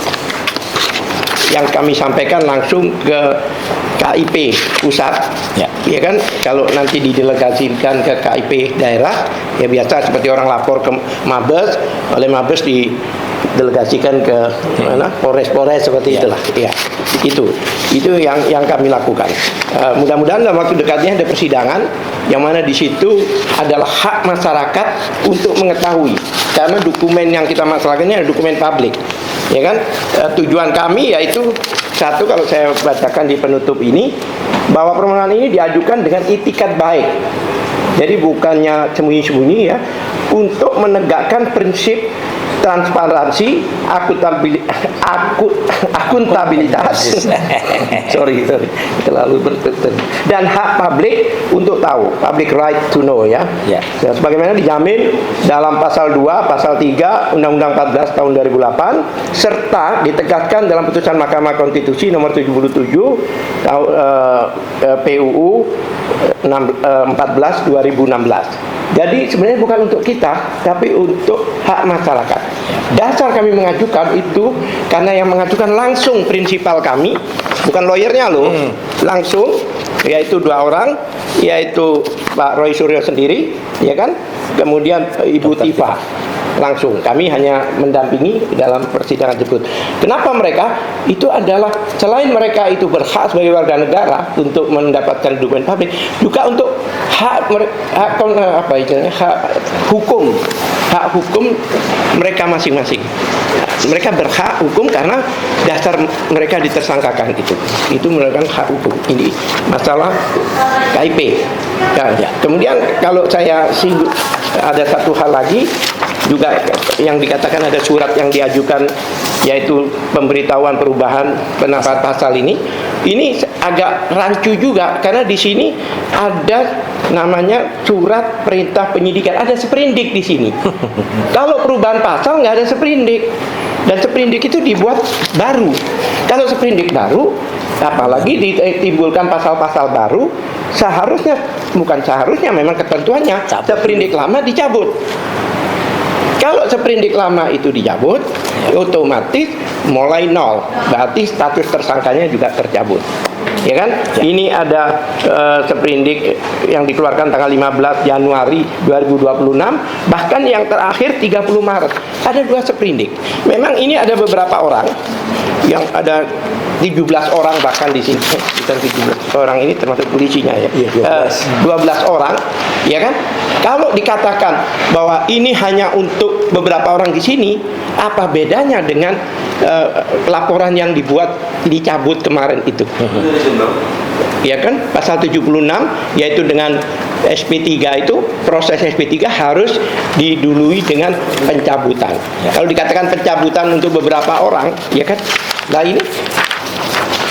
yang kami sampaikan langsung ke KIP pusat, ya kan? Kalau nanti didelegasikan ke KIP daerah, ya biasa seperti orang lapor ke Mabes, oleh Mabes didelegasikan ke mana? Polres seperti itulah. Ya, itu yang kami lakukan. Mudah-mudahan dalam waktu dekatnya ada persidangan, yang mana di situ adalah hak masyarakat untuk mengetahui, karena dokumen yang kita masalahkan ini adalah dokumen publik. Ya kan, tujuan kami yaitu satu, kalau saya bacakan di penutup ini, bahwa permohonan ini diajukan dengan itikat baik. Jadi bukannya sembunyi-sembunyi ya, untuk menegakkan prinsip transparansi, akuntabilitas, sorry, terlalu berteter, dan hak publik untuk tahu, public right to know ya. Ya. Sebagaimana dijamin dalam pasal 2, pasal 3 Undang-Undang 14 tahun 2008, serta ditegaskan dalam putusan Mahkamah Konstitusi nomor 77 PUU 14 2016. Jadi sebenarnya bukan untuk kita, tapi untuk hak masyarakat. Dasar kami mengajukan itu karena yang mengajukan langsung prinsipal kami, bukan lawyernya loh, langsung, yaitu 2 orang, yaitu Pak Roy Suryo sendiri, ya kan, kemudian Ibu Tifa. Langsung kami hanya mendampingi dalam persidangan tersebut. Kenapa mereka? Itu adalah selain mereka itu berhak sebagai warga negara untuk mendapatkan dokumen publik, juga untuk hak hukum mereka masing-masing. Mereka berhak hukum karena dasar mereka ditersangkakan itu merupakan hak hukum. Ini masalah KIP. Ya. Kemudian kalau saya singgung ada satu hal lagi juga yang dikatakan ada surat yang diajukan, yaitu pemberitahuan perubahan penafsiran pasal ini agak rancu juga karena di sini ada namanya surat perintah penyidikan, ada seprindik di sini. Kalau perubahan pasal nggak ada seprindik, dan seprindik itu dibuat baru. Kalau seprindik baru, apalagi ditimbulkan pasal-pasal baru, memang ketentuannya seprindik lama dicabut. Kalau seprindik lama itu dicabut, otomatis mulai nol, berarti status tersangkanya juga tercabut. Ya kan? Ya. Ini ada seprindik yang dikeluarkan tanggal 15 Januari 2026, bahkan yang terakhir 30 Maret. Ada 2 seprindik. Memang ini ada beberapa orang, yang ada 17 orang bahkan di sini. Kita 17 orang ini termasuk polisinya ya. 12 orang, ya kan? Kalau dikatakan bahwa ini hanya untuk beberapa orang di sini, apa bedanya dengan laporan yang dicabut kemarin itu? Ya kan, pasal 76 yaitu dengan SP3 itu, proses SP3 harus didului dengan pencabutan. Kalau dikatakan pencabutan untuk beberapa orang, ya kan? Nah ini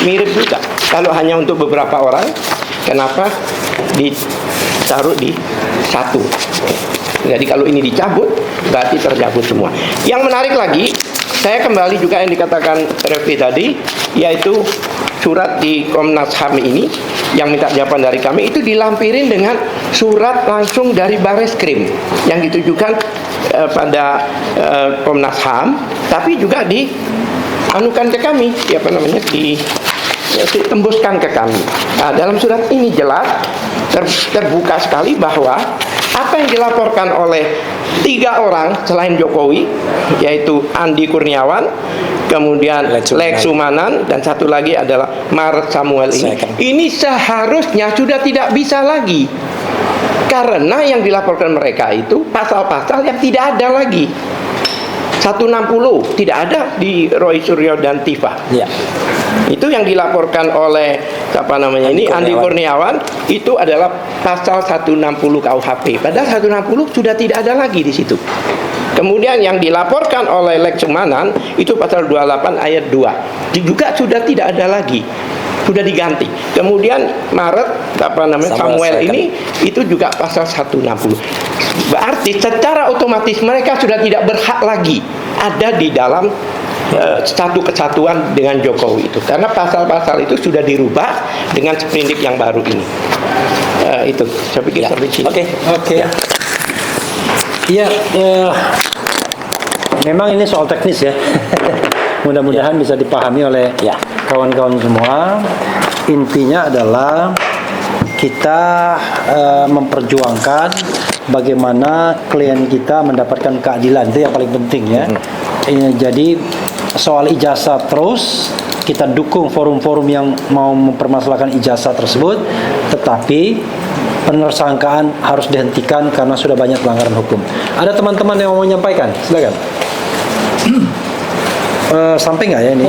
mirip juga. Kalau hanya untuk beberapa orang, kenapa ditaruh di satu? Jadi kalau ini dicabut, berarti tercabut semua. Yang menarik lagi, saya kembali juga yang dikatakan Refli tadi, yaitu surat di Komnas HAM ini yang minta jawaban dari kami itu dilampirin dengan surat langsung dari Bareskrim yang ditujukan pada Komnas HAM, tapi juga dianukan ke kami, ditembuskan ke kami. Nah, dalam surat ini jelas terbuka sekali bahwa apa yang dilaporkan oleh 3 orang selain Jokowi, yaitu Andi Kurniawan, kemudian Lex Sumanan, dan satu lagi adalah Maret Samuel ini seharusnya sudah tidak bisa lagi, karena yang dilaporkan mereka itu pasal-pasal yang tidak ada lagi. 160 tidak ada di Roy Suryo dan Tifa. Ya. Itu yang dilaporkan oleh Andi Kurniawan itu adalah pasal 160 KUHP. Padahal 160 sudah tidak ada lagi di situ. Kemudian yang dilaporkan oleh Lex Sumanan itu pasal 28 ayat 2. Juga sudah tidak ada lagi. Sudah diganti. Kemudian Maret Samuel ini itu juga pasal 160. Berarti secara otomatis mereka sudah tidak berhak lagi ada di dalam satu kesatuan dengan Jokowi itu, karena pasal-pasal itu sudah dirubah dengan seprindik yang baru ini. Itu saya pikir sampai sini. Oke. Iya, memang ini soal teknis ya. Mudah-mudahan bisa dipahami oleh kawan-kawan semua. Intinya adalah kita memperjuangkan bagaimana klien kita mendapatkan keadilan, itu yang paling penting ya. Jadi soal ijazah terus kita dukung forum-forum yang mau mempermasalahkan ijazah tersebut, tetapi penersangkaan harus dihentikan karena sudah banyak pelanggaran hukum. Ada teman-teman yang mau menyampaikan, silakan. sampai nggak ya ini?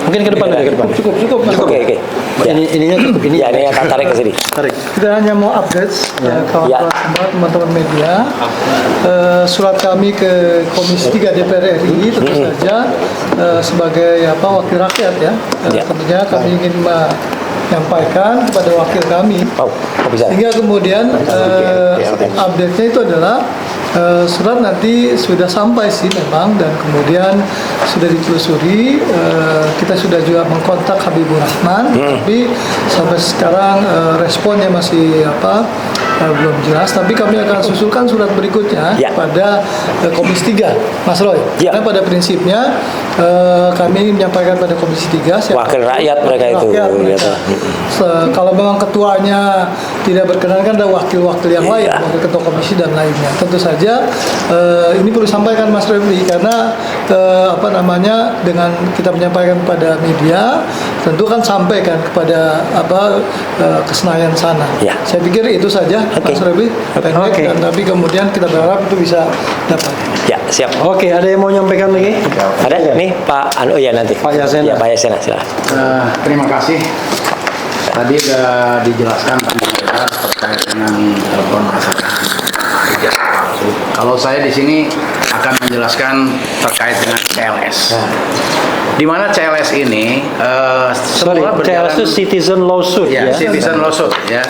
Mungkin ke depan aja, ke depan. Cukup. Oke. Ininya cukup. Ini Ya, ini akan tarik ke sini. tarik. Kita hanya mau update kawan-kawan semua, teman-teman media. Surat kami ke Komisi 3 DPR RI tentu saja sebagai wakil rakyat ya. Tentunya kami ingin menyampaikan kepada wakil kami. Bisa. Sehingga kemudian update-nya itu adalah surat nanti sudah sampai sih memang, dan kemudian sudah ditelusuri. Kita sudah juga mengkontak Habibur Rahman, tapi sampai sekarang responnya masih belum jelas. Tapi kami akan susulkan surat berikutnya kepada Komisi 3, Mas Roy. Karena pada prinsipnya kami menyampaikan pada Komisi 3 Wakil rakyat mereka itu. Kalau memang ketuanya tidak berkenan, kan ada wakil-wakil yang lain, wakil ketua komisi dan lainnya. Tentu saja ini perlu disampaikan Mas Refli, karena dengan kita menyampaikan kepada media, tentu kan sampaikan kepada ke Senayan sana. Saya pikir itu saja Mas Refli, dan tapi kemudian kita berharap itu bisa dapat. Ya, siap. Oke, ada yang mau nyampaikan lagi? Ada nih Pak nanti. Pak Yasena. Ya, Pak Yasena, silakan. Terima kasih. Tadi sudah dijelaskan tentang terkait dengan permasalahan ijazah palsu. Kalau saya di sini akan menjelaskan terkait dengan CLS. Di mana CLS ini semula berjalan. CLS itu citizen lawsuit ya. Citizen lawsuit ya.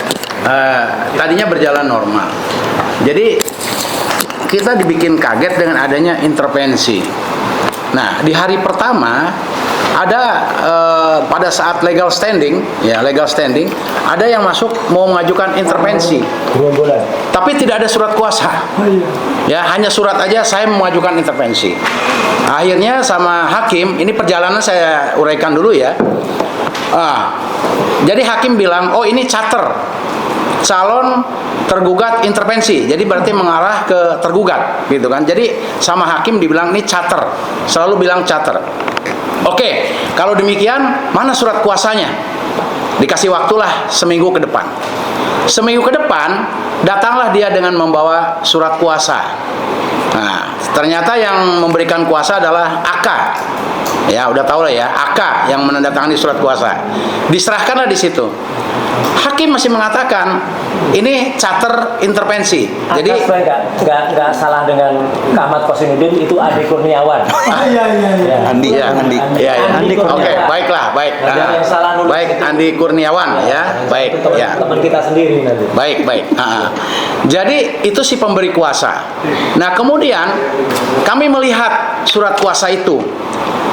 Tadinya berjalan normal. Jadi kita dibikin kaget dengan adanya intervensi. Nah, di hari pertama ada pada saat legal standing, ada yang masuk mau mengajukan intervensi, tapi tidak ada surat kuasa. Ya, hanya surat aja saya mengajukan intervensi. Akhirnya sama hakim, ini perjalanan saya uraikan dulu ya. Jadi hakim bilang, oh ini charter calon tergugat intervensi, jadi berarti mengarah ke tergugat, gitu kan. Jadi sama hakim dibilang ini charter, selalu bilang charter. Oke, kalau demikian mana surat kuasanya? Dikasih waktulah seminggu ke depan. Seminggu ke depan datanglah dia dengan membawa surat kuasa. Nah, ternyata yang memberikan kuasa adalah AK. Ya, udah tahu lah ya, AK yang menandatangani surat kuasa. Diserahkanlah di situ. Hakim masih mengatakan ini charter intervensi. Jadi nggak salah dengan Ahmad Kosinudin, itu Andi Kurniawan. Andi. Oke, baiklah, baik. Baik, Andi Kurniawan ya. Baik, ya. Teman kita sendiri nanti. Baik. Jadi itu si pemberi kuasa. Nah, kemudian kami melihat surat kuasa itu.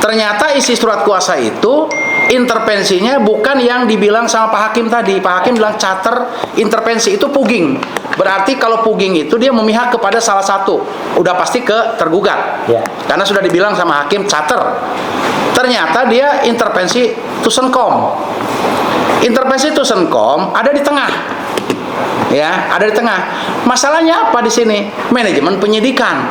Ternyata isi surat kuasa itu intervensinya bukan yang dibilang sama Pak Hakim tadi. Pak Hakim bilang charter intervensi, itu pugging. Berarti kalau pugging itu dia memihak kepada salah satu, udah pasti ke tergugat. Karena sudah dibilang sama Hakim charter. Ternyata dia intervensi Tusenkom. Intervensi Tusenkom ada di tengah. Ya, ada di tengah. Masalahnya apa di sini? Manajemen penyidikan.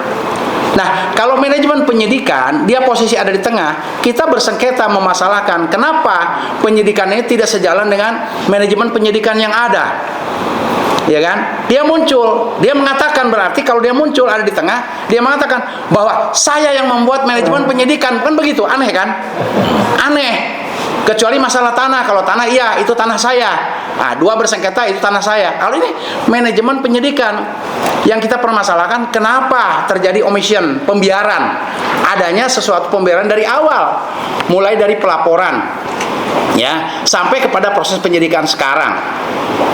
Nah, kalau manajemen penyidikan, dia posisi ada di tengah, kita bersengketa memasalahkan kenapa penyidikan ini tidak sejalan dengan manajemen penyidikan yang ada. Ya kan? Dia muncul, dia mengatakan, berarti kalau dia muncul ada di tengah, dia mengatakan bahwa saya yang membuat manajemen penyidikan. Kan begitu, aneh kan? Aneh. Kecuali masalah tanah, kalau tanah iya, itu tanah saya. Nah, dua bersengketa, itu tanah saya. Kalau ini manajemen penyidikan, yang kita permasalahkan kenapa terjadi omission, pembiaran. Adanya sesuatu pembiaran dari awal, mulai dari pelaporan, ya, sampai kepada proses penyidikan sekarang,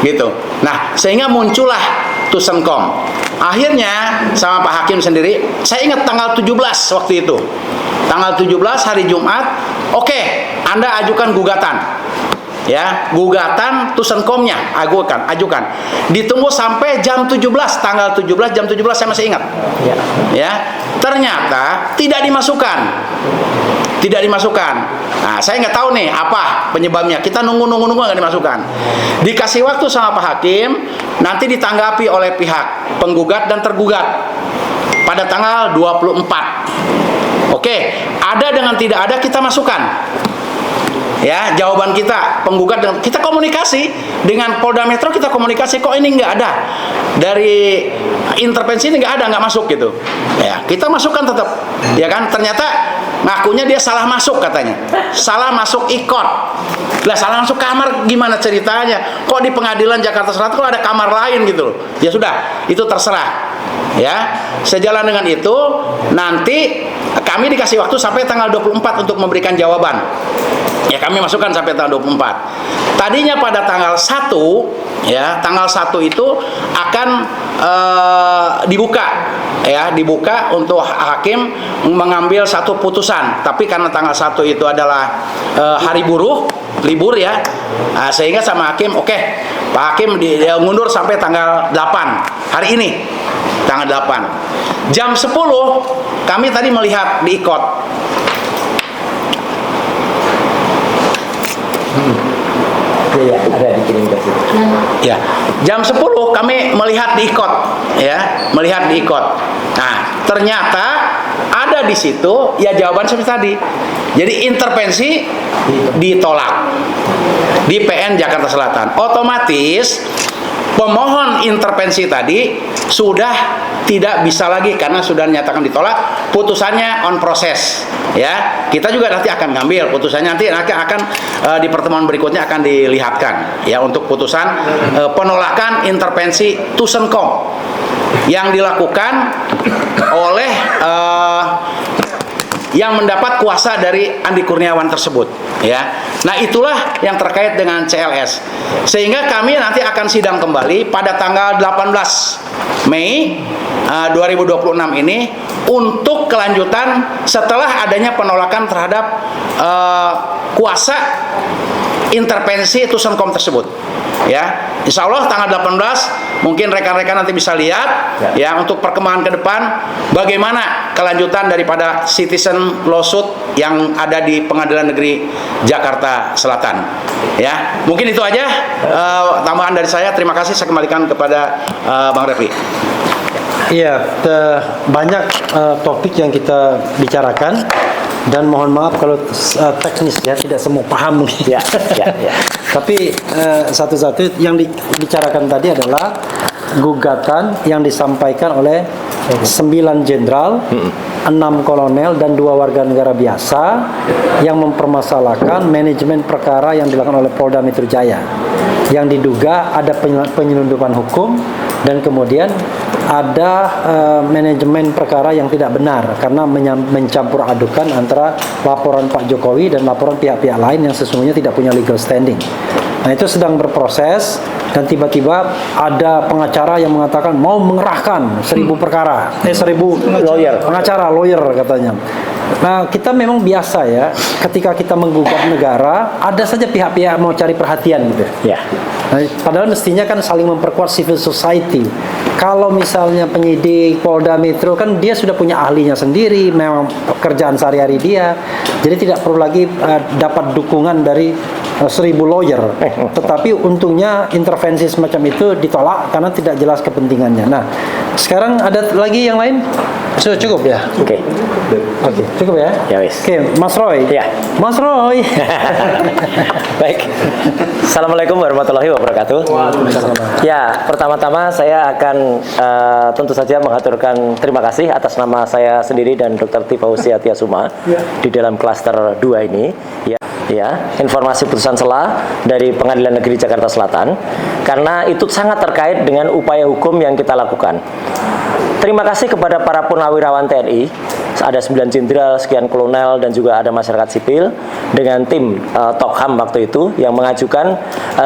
gitu. Nah, sehingga muncullah Tusenkom. Akhirnya sama Pak Hakim sendiri, saya ingat tanggal 17 waktu itu. Tanggal 17 hari Jumat, oke, Anda ajukan gugatan. Ya, gugatan Tusenkomnya ajukan. Ditunggu sampai jam 17, tanggal 17 jam 17 saya masih ingat. Ya, ternyata tidak dimasukkan. Nah, saya nggak tahu nih apa penyebabnya. Kita nunggu nggak dimasukkan. Dikasih waktu sama Pak Hakim, nanti ditanggapi oleh pihak penggugat dan tergugat pada tanggal 24. Oke, ada dengan tidak ada kita masukkan. Ya, jawaban kita penggugat, dengan kita komunikasi dengan Polda Metro, kita komunikasi, kok ini nggak ada dari intervensi ini, nggak masuk gitu. Ya, kita masukkan tetap. Ya kan, ternyata ngakunya dia salah masuk katanya, salah masuk ikot. Lah salah masuk kamar gimana ceritanya? Kok di pengadilan Jakarta Selatan kok ada kamar lain gitu loh? Ya sudah, itu terserah. Ya, sejalan dengan itu nanti kami dikasih waktu sampai tanggal 24 untuk memberikan jawaban. Ya, kami masukkan sampai tanggal 24. Tadinya pada tanggal 1, ya, tanggal 1 itu akan dibuka, ya, dibuka untuk hakim mengambil satu putusan. Tapi karena tanggal 1 itu adalah hari buruh, libur ya, sehingga sama hakim, oke, Pak Hakim mundur sampai tanggal 8 hari ini, tanggal 8 jam 10 kami tadi melihat di ikot. Iya, ada dikirim ke situ. Ya, jam 10 kami melihat di ikot, ya, melihat di ikot. Nah, ternyata ada di situ ya jawaban seperti tadi. Jadi intervensi ditolak di PN Jakarta Selatan. Otomatis pemohon intervensi tadi sudah tidak bisa lagi karena sudah dinyatakan ditolak, putusannya on proses. Ya, kita juga nanti akan ngambil putusannya, nanti akan di pertemuan berikutnya akan dilihatkan ya untuk putusan penolakan intervensi Tusenkom yang dilakukan oleh yang mendapat kuasa dari Andi Kurniawan tersebut, ya. Nah, itulah yang terkait dengan CLS. Sehingga kami nanti akan sidang kembali pada tanggal 18 Mei 2026 ini untuk kelanjutan setelah adanya penolakan terhadap kuasa intervensi Tusenkom tersebut. Ya, insya Allah tanggal 18 mungkin rekan-rekan nanti bisa lihat ya untuk perkembangan ke depan bagaimana kelanjutan daripada citizen lawsuit yang ada di Pengadilan Negeri Jakarta Selatan. Ya, mungkin itu aja tambahan dari saya. Terima kasih, saya kembalikan kepada Bang Refli. Iya, banyak topik yang kita bicarakan dan mohon maaf kalau teknis ya tidak semua paham mungkin. Ya. Tapi satu-satu yang dibicarakan tadi adalah gugatan yang disampaikan oleh 9 jenderal, 6 kolonel dan 2 warga negara biasa yang mempermasalahkan manajemen perkara yang dilakukan oleh Polda Metro Jaya yang diduga ada penyelundupan hukum dan kemudian ada manajemen perkara yang tidak benar karena mencampur adukan antara laporan Pak Jokowi dan laporan pihak-pihak lain yang sesungguhnya tidak punya legal standing. Nah, itu sedang berproses dan tiba-tiba ada pengacara yang mengatakan mau mengerahkan 1000 perkara, 1000 lawyer katanya. Nah, kita memang biasa ya, ketika kita menggugat negara, ada saja pihak-pihak mau cari perhatian gitu. Ya. Nah, padahal mestinya kan saling memperkuat civil society. Kalau misalnya penyidik Polda Metro kan dia sudah punya ahlinya sendiri, memang pekerjaan sehari-hari dia, jadi tidak perlu lagi dapat dukungan dari 1000 lawyer. Tetapi untungnya intervensi semacam itu ditolak karena tidak jelas kepentingannya. Nah, sekarang ada lagi yang lain? Sudah cukup ya? Oke. Cukup ya? Ya wis. Oke, Mas Roy. Ya. Mas Roy. Baik. Assalamualaikum warahmatullahi wabarakatuh. Ya, pertama-tama saya akan tentu saja mengaturkan terima kasih atas nama saya sendiri dan Dr. Tifauziah Tiasuma di dalam klaster 2 ini. Ya, informasi putusan sela dari Pengadilan Negeri Jakarta Selatan karena itu sangat terkait dengan upaya hukum yang kita lakukan. Terima kasih kepada para purnawirawan TNI, ada 9 jenderal, sekian kolonel dan juga ada masyarakat sipil dengan tim Tokham waktu itu yang mengajukan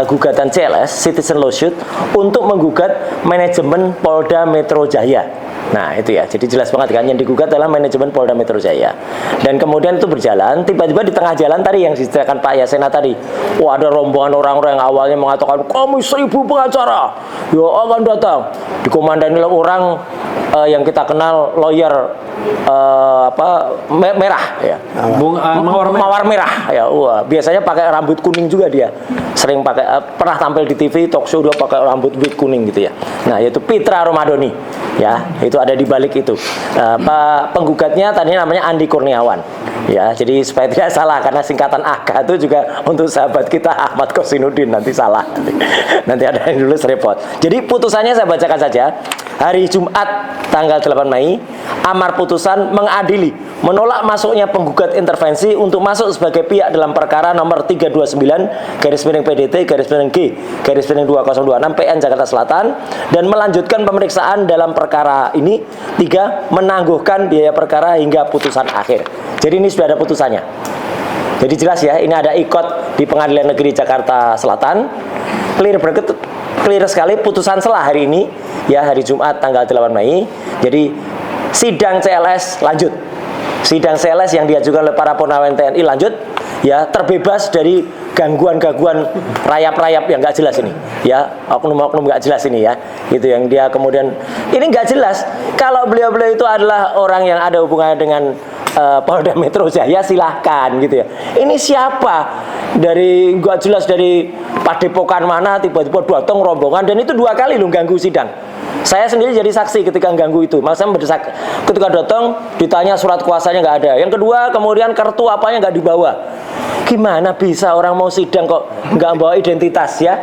gugatan CLS Citizen Lawsuit untuk menggugat manajemen Polda Metro Jaya. Nah, itu ya, jadi jelas banget kan yang digugat adalah manajemen Polda Metro Jaya. Dan kemudian itu berjalan, tiba-tiba di tengah jalan tadi yang diceritakan Pak Yasena tadi, wah ada rombongan orang-orang yang awalnya mengatakan kami 1000 pengacara ya akan datang, dikomandani oleh orang yang kita kenal lawyer merah ya, mawar merah ya. Wah, biasanya pakai rambut kuning juga dia, sering pakai pernah tampil di TV talk show dia pakai rambut wig kuning gitu ya. Nah, yaitu Pitra Romadoni ya, itu ada di balik itu. Penggugatnya tadi namanya Andi Kurniawan ya, jadi supaya tidak salah karena singkatan AKA itu juga untuk sahabat kita Ahmad Kosinudin, nanti salah nanti ada yang nulis repot. Jadi putusannya saya bacakan saja. hari Jumat tanggal 8 Mei, amar putusan mengadili menolak masuknya penggugat intervensi untuk masuk sebagai pihak dalam perkara nomor 329/PDT/G/2026 PN Jakarta Selatan dan melanjutkan pemeriksaan dalam perkara ini. 3. Menangguhkan biaya perkara hingga putusan akhir. Jadi ini sudah ada putusannya. Jadi jelas ya, ini ada ikot di Pengadilan Negeri Jakarta Selatan. Clear sekali putusan selah hari ini ya, hari Jumat tanggal 8 Mei. Jadi sidang CLS lanjut. Sidang CLS yang diajukan oleh para purnawirawan TNI lanjut ya, terbebas dari gangguan-gangguan rayap-rayap yang nggak jelas ini ya, oknum-oknum nggak jelas ini ya, itu yang dia kemudian ini nggak jelas. Kalau beliau-beliau itu adalah orang yang ada hubungannya dengan Polda Metro Jaya, silahkan gitu ya. Ini siapa dari nggak jelas, dari padepokan mana tiba-tiba datang rombongan, dan itu 2 kali loh ganggu sidang. Saya sendiri jadi saksi ketika ganggu itu. Maksudnya mendesak, ketika datang ditanya surat kuasanya nggak ada. Yang kedua kemudian kartu apanya nggak dibawa. Gimana bisa orang mau sidang kok nggak bawa identitas ya?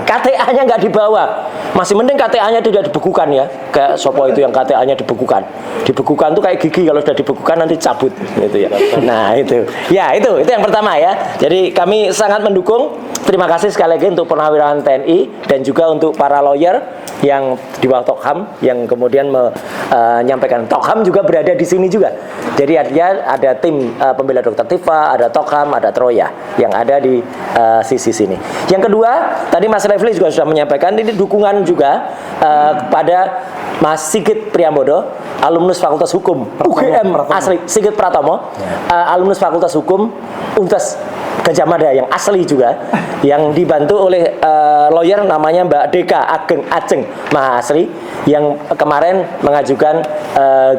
KTA-nya nggak dibawa. Masih mending KTA-nya tidak dibekukan ya. Kayak Sopo itu yang KTA-nya dibekukan. Dibekukan tuh kayak gigi, kalau sudah dibekukan nanti cabut gitu ya. Nah itu. Ya itu yang pertama ya. Jadi kami sangat mendukung. Terima kasih sekali lagi untuk purnawirawan TNI dan juga untuk para lawyer yang di bawah Tokham yang kemudian menyampaikan. Tokham juga berada di sini juga. Jadi artinya ada tim pembela Dr. Tifa, ada Tokham, ada Troya yang ada di sisi sini. Yang kedua, tadi Mas Refli juga sudah menyampaikan ini dukungan juga kepada Mas Sigit Priambodo, alumnus Fakultas Hukum UGM asli, Sigit Pratomo, alumnus Fakultas Hukum Universitas Gajah Mada yang asli juga, yang dibantu oleh lawyer namanya Mbak Deka Ajeng Mahasri yang kemarin mengajukan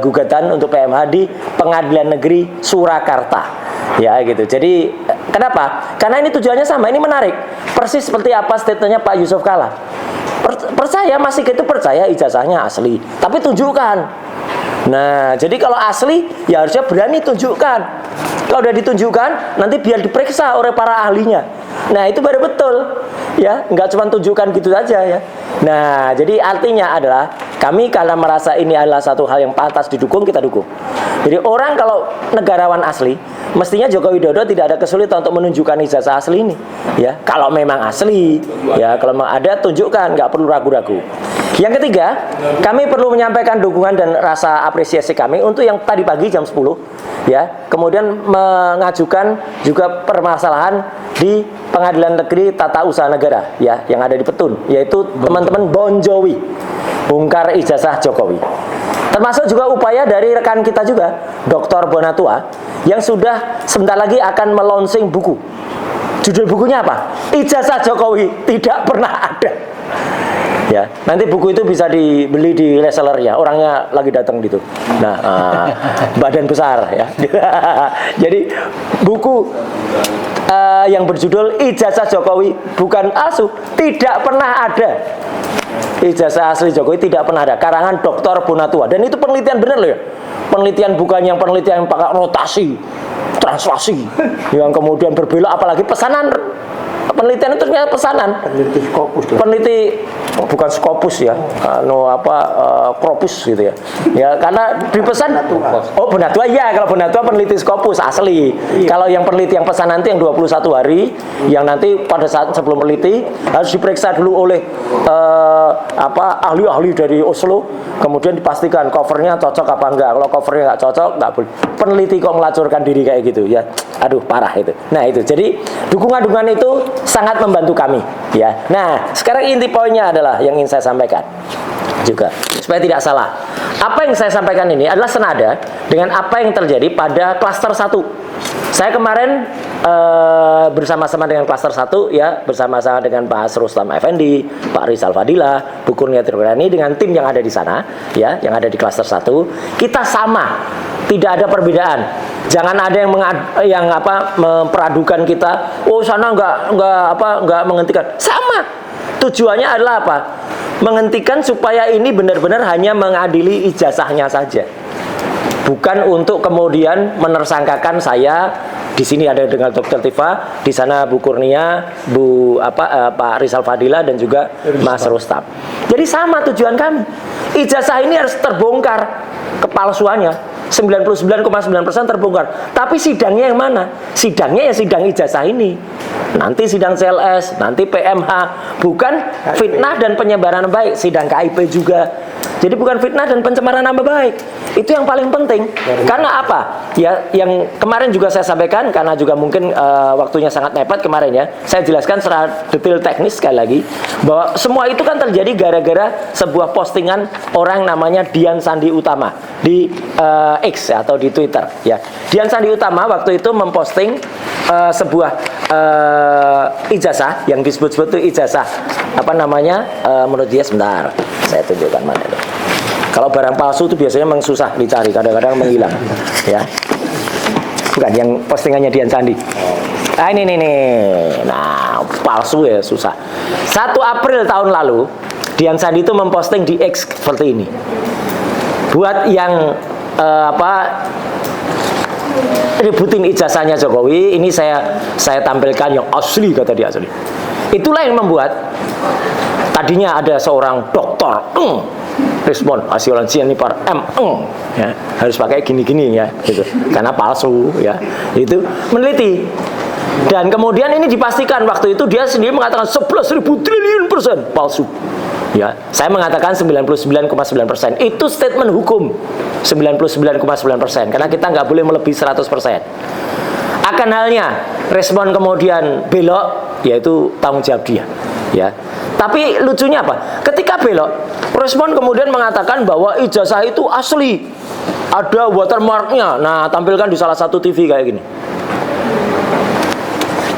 gugatan untuk PMH di Pengadilan Negeri Surakarta. Ya gitu. Jadi kenapa? Karena ini tujuannya sama, ini menarik. Persis seperti apa statementnya Pak Yusuf Kalla. Percaya, masih gitu percaya ijazahnya asli, tapi tunjukkan. Nah, jadi kalau asli ya harusnya berani tunjukkan. Kalau udah ditunjukkan, nanti biar diperiksa oleh para ahlinya. Nah, itu baru betul. Ya, nggak cuma tunjukkan gitu saja ya. Nah, jadi artinya adalah kami karena merasa ini adalah satu hal yang pantas didukung, kita dukung. Jadi orang kalau negarawan asli, mestinya Joko Widodo tidak ada kesulitan untuk menunjukkan ijazah asli ini. Ya, kalau memang asli, ya kalau memang ada tunjukkan, nggak perlu ragu-ragu. Yang ketiga, kami perlu menyampaikan dukungan dan rasa apresiasi kami untuk yang tadi pagi jam 10 ya, kemudian mengajukan juga permasalahan di Pengadilan Negeri Tata Usaha Negara ya, yang ada di Petun, yaitu teman-teman Bon Jovi, bongkar ijazah Jokowi. Termasuk juga upaya dari rekan kita juga, Dr. Bonatua, yang sudah sebentar lagi akan melonsing buku. Judul bukunya apa? Ijazah Jokowi tidak pernah ada. Ya, nanti buku itu bisa dibeli di resellernya. Orangnya lagi datang gitu. Nah, badan besar ya. Jadi buku yang berjudul Ijazah Jokowi bukan asuh tidak pernah ada. Ijazah asli Jokowi tidak pernah ada. Karangan Dr. Bonatua. Dan itu penelitian benar loh ya. Penelitian bukan yang penelitian yang pakai rotasi, translasi, yang kemudian berbelok, apalagi pesanan. Penelitian itu ternyata pesanan. Peneliti bukan Scopus ya, Scopus gitu ya. Ya karena dipesan. Oh Bonatua ya, kalau Bonatua peneliti Scopus asli. Kalau yang peneliti yang pesanan itu yang 21 hari, yang nanti pada saat sebelum peneliti harus diperiksa dulu oleh ahli-ahli dari Oslo, kemudian dipastikan covernya cocok apa enggak. Kalau covernya enggak cocok, enggak boleh. Peneliti kok melacurkan diri kayak gitu ya. Aduh parah itu. Nah itu, jadi dukungan-dukungan itu sangat membantu kami ya. Nah sekarang inti poinnya adalah yang ingin saya sampaikan juga supaya tidak salah. Apa yang saya sampaikan ini adalah senada dengan apa yang terjadi pada klaster 1. Saya kemarin bersama-sama dengan klaster 1 ya, bersama-sama dengan Pak Rustam Effendi, Pak Rizal Fadilah, Bu Kurniati Rani dengan tim yang ada di sana ya, yang ada di klaster 1. Kita sama, tidak ada perbedaan. Jangan ada yang memperadukan kita. Oh sana nggak menghentikan. Sama. Tujuannya adalah apa? Menghentikan supaya ini benar-benar hanya mengadili ijazahnya saja. Bukan untuk kemudian menersangkakan saya di sini ada dengan Dr. Tifa, di sana Bu Kurnia, Pak Rizal Fadila dan juga Mas Rustam. Jadi sama tujuan kami. Ijazah ini harus terbongkar kepalsuannya. 99,9% terbongkar. Tapi sidangnya yang mana? Sidangnya ya sidang ijazah ini. Nanti sidang CLS, nanti PMH, bukan fitnah dan penyebaran nama baik, sidang KIP juga. Jadi bukan fitnah dan pencemaran nama baik. Itu yang paling penting. Karena apa? Ya, yang kemarin juga saya sampaikan, karena juga mungkin waktunya sangat mepet kemarin ya. Saya jelaskan secara detail teknis sekali lagi bahwa semua itu kan terjadi gara-gara sebuah postingan orang namanya Dian Sandi Utama di X atau di Twitter ya. Dian Sandi Utama waktu itu memposting sebuah ijazah yang disebut-sebut itu ijazah menurut dia, sebentar saya tunjukkan mana itu. Kalau barang palsu itu biasanya memang susah dicari, kadang-kadang menghilang ya. Bukan yang postingannya Dian Sandi. Nah ini nih. Nah, palsu ya susah. 1 April tahun lalu Dian Sandi itu memposting di X seperti ini. Buat yang ributin ijazahnya Jokowi, ini saya tampilkan yang asli, kata dia asli. Itulah yang membuat tadinya ada seorang dokter respon hasil Sianipar ya, harus pakai gini-gini ya gitu. Karena palsu ya. Itu meneliti. Dan kemudian ini dipastikan waktu itu dia sendiri mengatakan 11.000 triliun persen palsu. Ya, saya mengatakan 99,9%. Itu statement hukum 99,9%. Karena kita nggak boleh melebihi 100%. Akan halnya respon kemudian belok, yaitu tanggung jawab dia. Ya. Tapi lucunya apa? Ketika belok, respon kemudian mengatakan bahwa ijazah itu asli, ada watermarknya. Nah, tampilkan di salah satu TV kayak gini.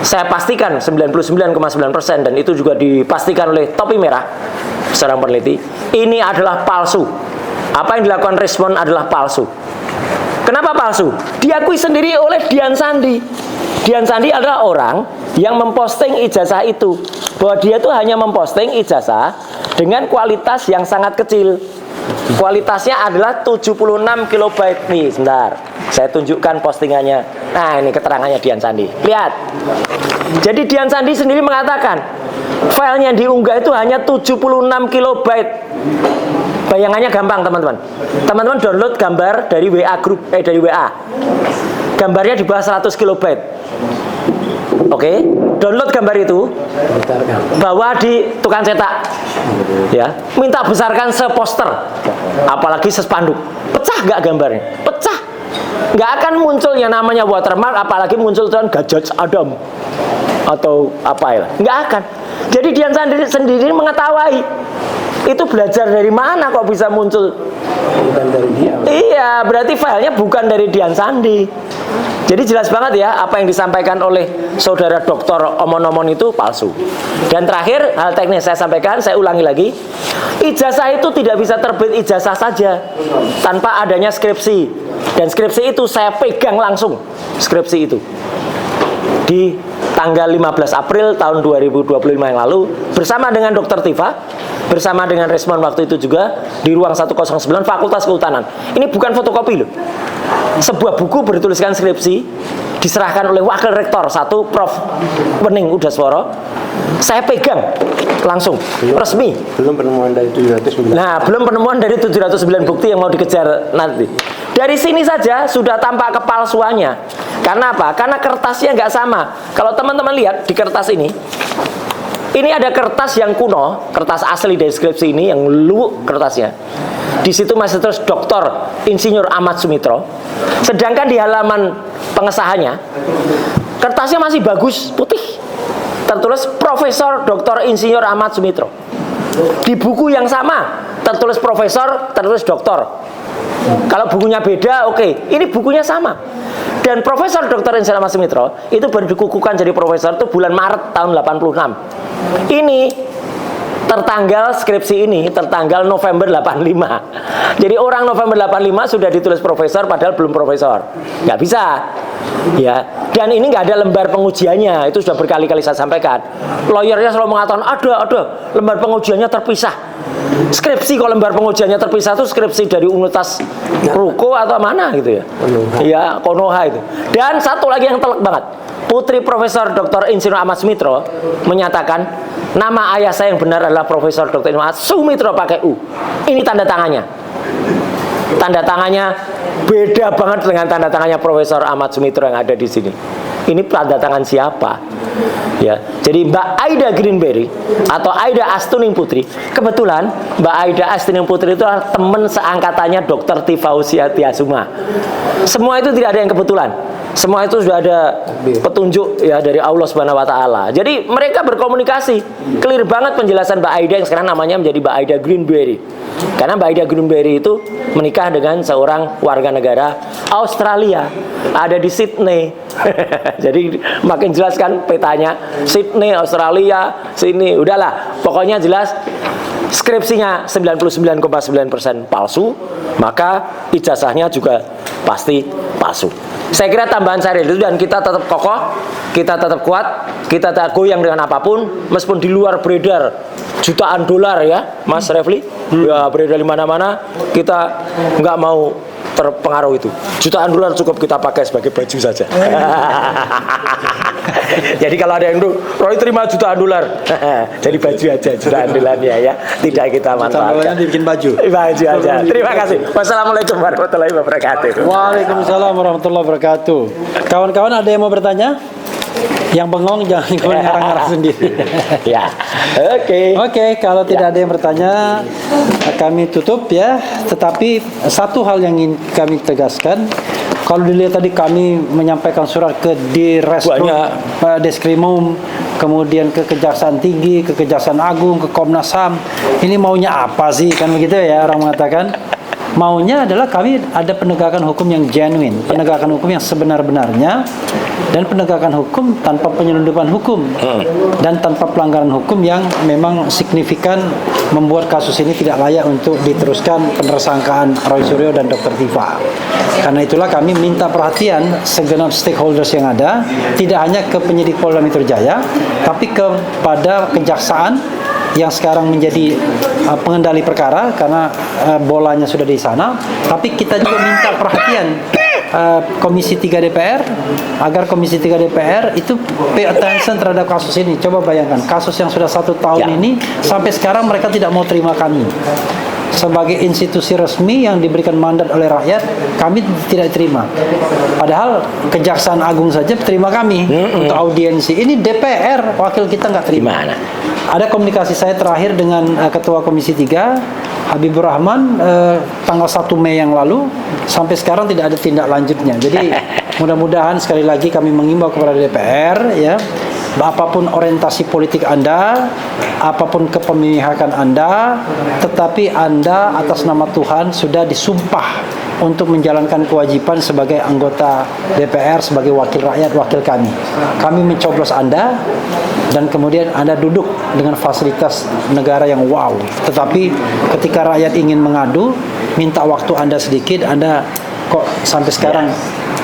Saya pastikan 99,9% dan itu juga dipastikan oleh Topi Merah seorang peneliti, ini adalah palsu. Apa yang dilakukan respon adalah palsu. Kenapa palsu? Diakui sendiri oleh Dian Sandi. Dian Sandi adalah orang yang memposting ijazah itu, bahwa dia itu hanya memposting ijazah dengan kualitas yang sangat kecil. Kualitasnya adalah 76 KB. Nih, sebentar. Saya tunjukkan postingannya. Nah, ini keterangannya Dian Sandi. Lihat. Jadi Dian Sandi sendiri mengatakan, filenya yang diunggah itu hanya 76 KB. Bayangannya gampang, teman-teman. Teman-teman download gambar dari WA grup, dari WA. Gambarnya di bawah 100 KB. Oke, download gambar itu, bawa di tukang cetak, ya, minta besarkan seposter, apalagi sespanduk. Pecah nggak gambarnya? Pecah. Nggak akan muncul yang namanya watermark, apalagi muncul tulisan Gajah Adam atau apa ya? Nggak akan. Jadi Dian sendiri mengetahui. Itu belajar dari mana kok bisa muncul? Bukan dari dia. Iya, berarti filenya bukan dari Dian Sandi. Jadi jelas banget ya, apa yang disampaikan oleh saudara Dr. Omon-Omon itu palsu. Dan terakhir, hal teknis saya sampaikan, saya ulangi lagi. Ijazah itu tidak bisa terbit ijazah saja tanpa adanya skripsi. Dan skripsi itu saya pegang langsung, skripsi itu. Di tanggal 15 April tahun 2025 yang lalu, bersama dengan Dr. Tifa, bersama dengan Resmon waktu itu juga, di ruang 109 Fakultas Kehutanan. Ini bukan fotokopi loh. Sebuah buku bertuliskan skripsi, diserahkan oleh Wakil Rektor 1, Prof. Wening Udasworo. Saya pegang langsung, resmi. Belum penemuan dari 709. Nah, belum penemuan dari 709 bukti yang mau dikejar nanti. Dari sini saja sudah tampak kepalsuannya. Karena apa? Karena kertasnya nggak sama. Kalau teman-teman lihat di kertas ini ada kertas yang kuno, kertas asli dari skripsi ini yang luwuk kertasnya. Di situ masih terus Dr. Insinyur Ahmad Sumitro. Sedangkan di halaman pengesahannya kertasnya masih bagus, putih. Tertulis Profesor Dr. Insinyur Ahmad Sumitro. Di buku yang sama tertulis Profesor, tertulis Doktor. Kalau bukunya beda, oke. Ini bukunya sama. Dan Profesor Dr. Insinyur Ahmad Sumitro itu baru dikukuhkan jadi profesor itu bulan Maret tahun 86. Ini tertanggal skripsi ini tertanggal November 85. Jadi orang November 85 sudah ditulis profesor padahal belum profesor. Nggak bisa. Ya, dan ini nggak ada lembar pengujiannya, itu sudah berkali-kali saya sampaikan. Lawyernya selalu mengatakan ada lembar pengujiannya terpisah. Skripsi kalau lembar pengujiannya terpisah itu skripsi dari Universitas Ruko atau mana gitu ya? Iya, Konoha itu. Dan satu lagi yang telak banget, putri Profesor Dr. Insinyur Ahmad Sumitro menyatakan nama ayah saya yang benar adalah Profesor Dr. Ahmad Sumitro pakai U. Ini tanda tangannya. Tanda tangannya beda banget dengan tanda tangannya Profesor Ahmad Sumitro yang ada di sini. Ini tanda tangan siapa? Ya, jadi Mbak Aida Greenberry atau Aida Astuning Putri, kebetulan Mbak Aida Astuning Putri itu adalah teman seangkatannya Dr. Tifausia Tiasuma. Semua itu tidak ada yang kebetulan. Semua itu sudah ada petunjuk ya dari Allah Subhanahu wa taala. Jadi mereka berkomunikasi. Clear banget penjelasan Mbak Aida yang sekarang namanya menjadi Mbak Aida Greenberry. Karena Mbak Aida Greenberry itu menikah dengan seorang warga negara Australia, ada di Sydney. Jadi makin jelas kan petanya, Sydney, Australia, sini. Udahlah, pokoknya jelas skripsinya 99,9% palsu, maka ijazahnya juga pasti palsu. Saya kira tambahan saya itu, dan kita tetap kokoh, kita tetap kuat, kita tak goyang dengan apapun, meskipun di luar beredar jutaan dolar ya, Mas Refli, ya beredar di mana-mana, kita nggak mau terpengaruh itu. Jutaan dolar cukup kita pakai sebagai baju saja. Jadi kalau ada yang Roy terima jutaan dolar, jadi baju aja jutaan dolarnya ya, tidak kita manfaatkan. Dibikin baju. Baju aja. Terima kasih. Wassalamualaikum warahmatullahi wabarakatuh. Waalaikumsalam warahmatullahi wabarakatuh. Kawan-kawan ada yang mau bertanya? Yang bengong jangan ngarang-ngarang sendiri. Ya. Oke, kalau tidak ada yang bertanya, kami tutup ya. Tetapi satu hal yang ingin kami tegaskan, kalau dilihat tadi kami menyampaikan surat ke Deskrimum, kemudian ke Kejaksaan Tinggi, ke Kejaksaan Agung, ke Komnas HAM. Ini maunya apa sih? Kan begitu ya orang mengatakan. Maunya adalah kami ada penegakan hukum yang genuine, penegakan hukum yang sebenar-benarnya, dan penegakan hukum tanpa penyelundupan hukum dan tanpa pelanggaran hukum yang memang signifikan membuat kasus ini tidak layak untuk diteruskan penersangkaan Roy Suryo dan Dr. Tifa. Karena itulah kami minta perhatian segenap stakeholders yang ada, tidak hanya ke penyidik Polda Metro Jaya, tapi kepada kejaksaan yang sekarang menjadi pengendali perkara karena bolanya sudah di sana. Tapi kita juga minta perhatian Komisi 3 DPR agar Komisi 3 DPR itu pay attention terhadap kasus ini. Coba bayangkan kasus yang sudah 1 tahun ini sampai sekarang mereka tidak mau terima kami sebagai institusi resmi yang diberikan mandat oleh rakyat. Kami tidak terima, padahal Kejaksaan Agung saja terima kami untuk audiensi. Ini DPR wakil kita nggak terima. Ada komunikasi saya terakhir dengan Ketua Komisi 3 Habibur Rahman tanggal 1 Mei yang lalu, sampai sekarang tidak ada tindak lanjutnya. Jadi mudah-mudahan sekali lagi kami mengimbau kepada DPR ya, apapun orientasi politik Anda, apapun kepemihakan Anda, tetapi Anda atas nama Tuhan sudah disumpah untuk menjalankan kewajiban sebagai anggota DPR, sebagai wakil rakyat, wakil kami. Kami mencoblos Anda, dan kemudian Anda duduk dengan fasilitas negara yang wow. Tetapi ketika rakyat ingin mengadu, minta waktu Anda sedikit, Anda kok sampai sekarang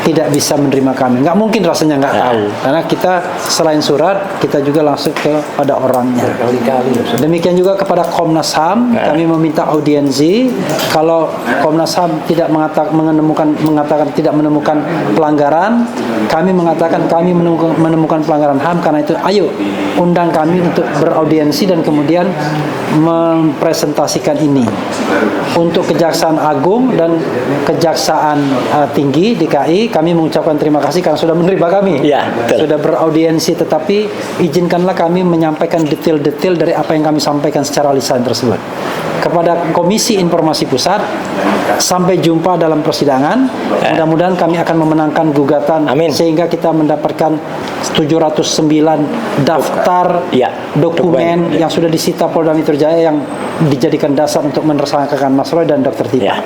tidak bisa menerima kami. Nggak mungkin rasanya nggak tahu. Karena kita selain surat, kita juga langsung kepada orangnya. Demikian juga kepada Komnas HAM, kami meminta audiensi. Kalau Komnas HAM tidak mengatakan tidak menemukan pelanggaran, kami mengatakan kami menemukan pelanggaran HAM. Karena itu, ayo undang kami untuk beraudiensi dan kemudian mempresentasikan ini. Untuk Kejaksaan Agung dan Kejaksaan Tinggi DKI, kami mengucapkan terima kasih karena sudah menerima kami, sudah beraudiensi. Tetapi izinkanlah kami menyampaikan detail-detail dari apa yang kami sampaikan secara lisan tersebut. Kepada Komisi Informasi Pusat, sampai jumpa dalam persidangan. Mudah-mudahan kami akan memenangkan gugatan. Amin. Sehingga kita mendapatkan 709 daftar dokumen yang sudah disita Polda Metro Jaya yang dijadikan dasar untuk menersangkakan Mas Roy dan Dr. Tifa. Ya.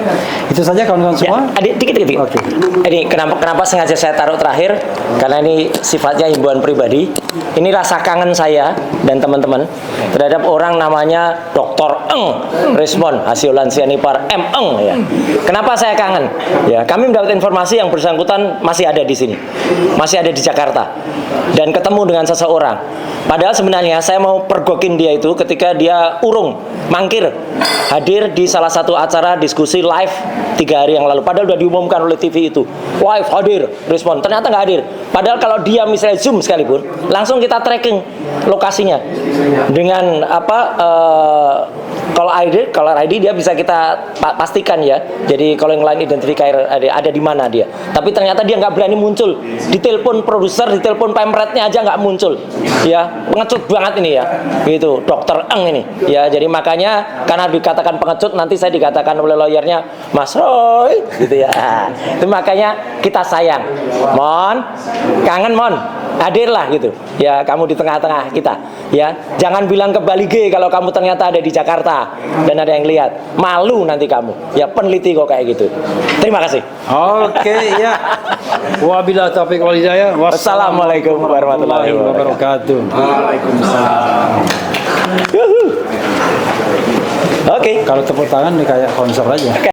Itu saja kawan-kawan semua. Ya, dikit. Oke. Ini kenapa sengaja saya taruh terakhir? Karena ini sifatnya himbauan pribadi. Ini rasa kangen saya dan teman-teman terhadap orang namanya Dr. Eng Rismon Hasiolan Sianipar M. Eng ya. Kenapa saya kangen? Ya, kami mendapat informasi yang bersangkutan masih ada di sini. Masih ada di Jakarta. Dan ketemu dengan seseorang. Padahal sebenarnya saya mau pergokin dia itu ketika dia urung, mangkir, hadir di salah satu acara diskusi live 3 hari yang lalu. Padahal sudah diumumkan oleh TV itu, live hadir, respon. Ternyata nggak hadir. Padahal kalau dia misalnya Zoom sekalipun, langsung kita tracking lokasinya dengan caller ID dia bisa kita pastikan ya. Jadi kalau yang lain identifier ada di mana dia. Tapi ternyata dia nggak berani muncul. Ditelepon produser, ditelepon pemretnya aja nggak muncul. Ya, pengecut banget ini ya. Gitu, Dokter Eng ini. Ya, jadi makanya karena dikatakan pengecut nanti saya dikatakan oleh lawyernya Mas Roy gitu ya. Itu makanya kita sayang. Mon, kangen Mon. Hadirlah gitu ya, kamu di tengah-tengah kita ya, jangan bilang ke Bali G kalau kamu ternyata ada di Jakarta dan ada yang lihat, malu nanti kamu ya, peneliti kok kayak gitu. Terima kasih. Oke ya. Wabillahi taufiq wal hidayah. Wassalamualaikum warahmatullahi wabarakatuh. Waalaikumsalam. Oke. Kalau tepuk tangan nih kayak konser aja.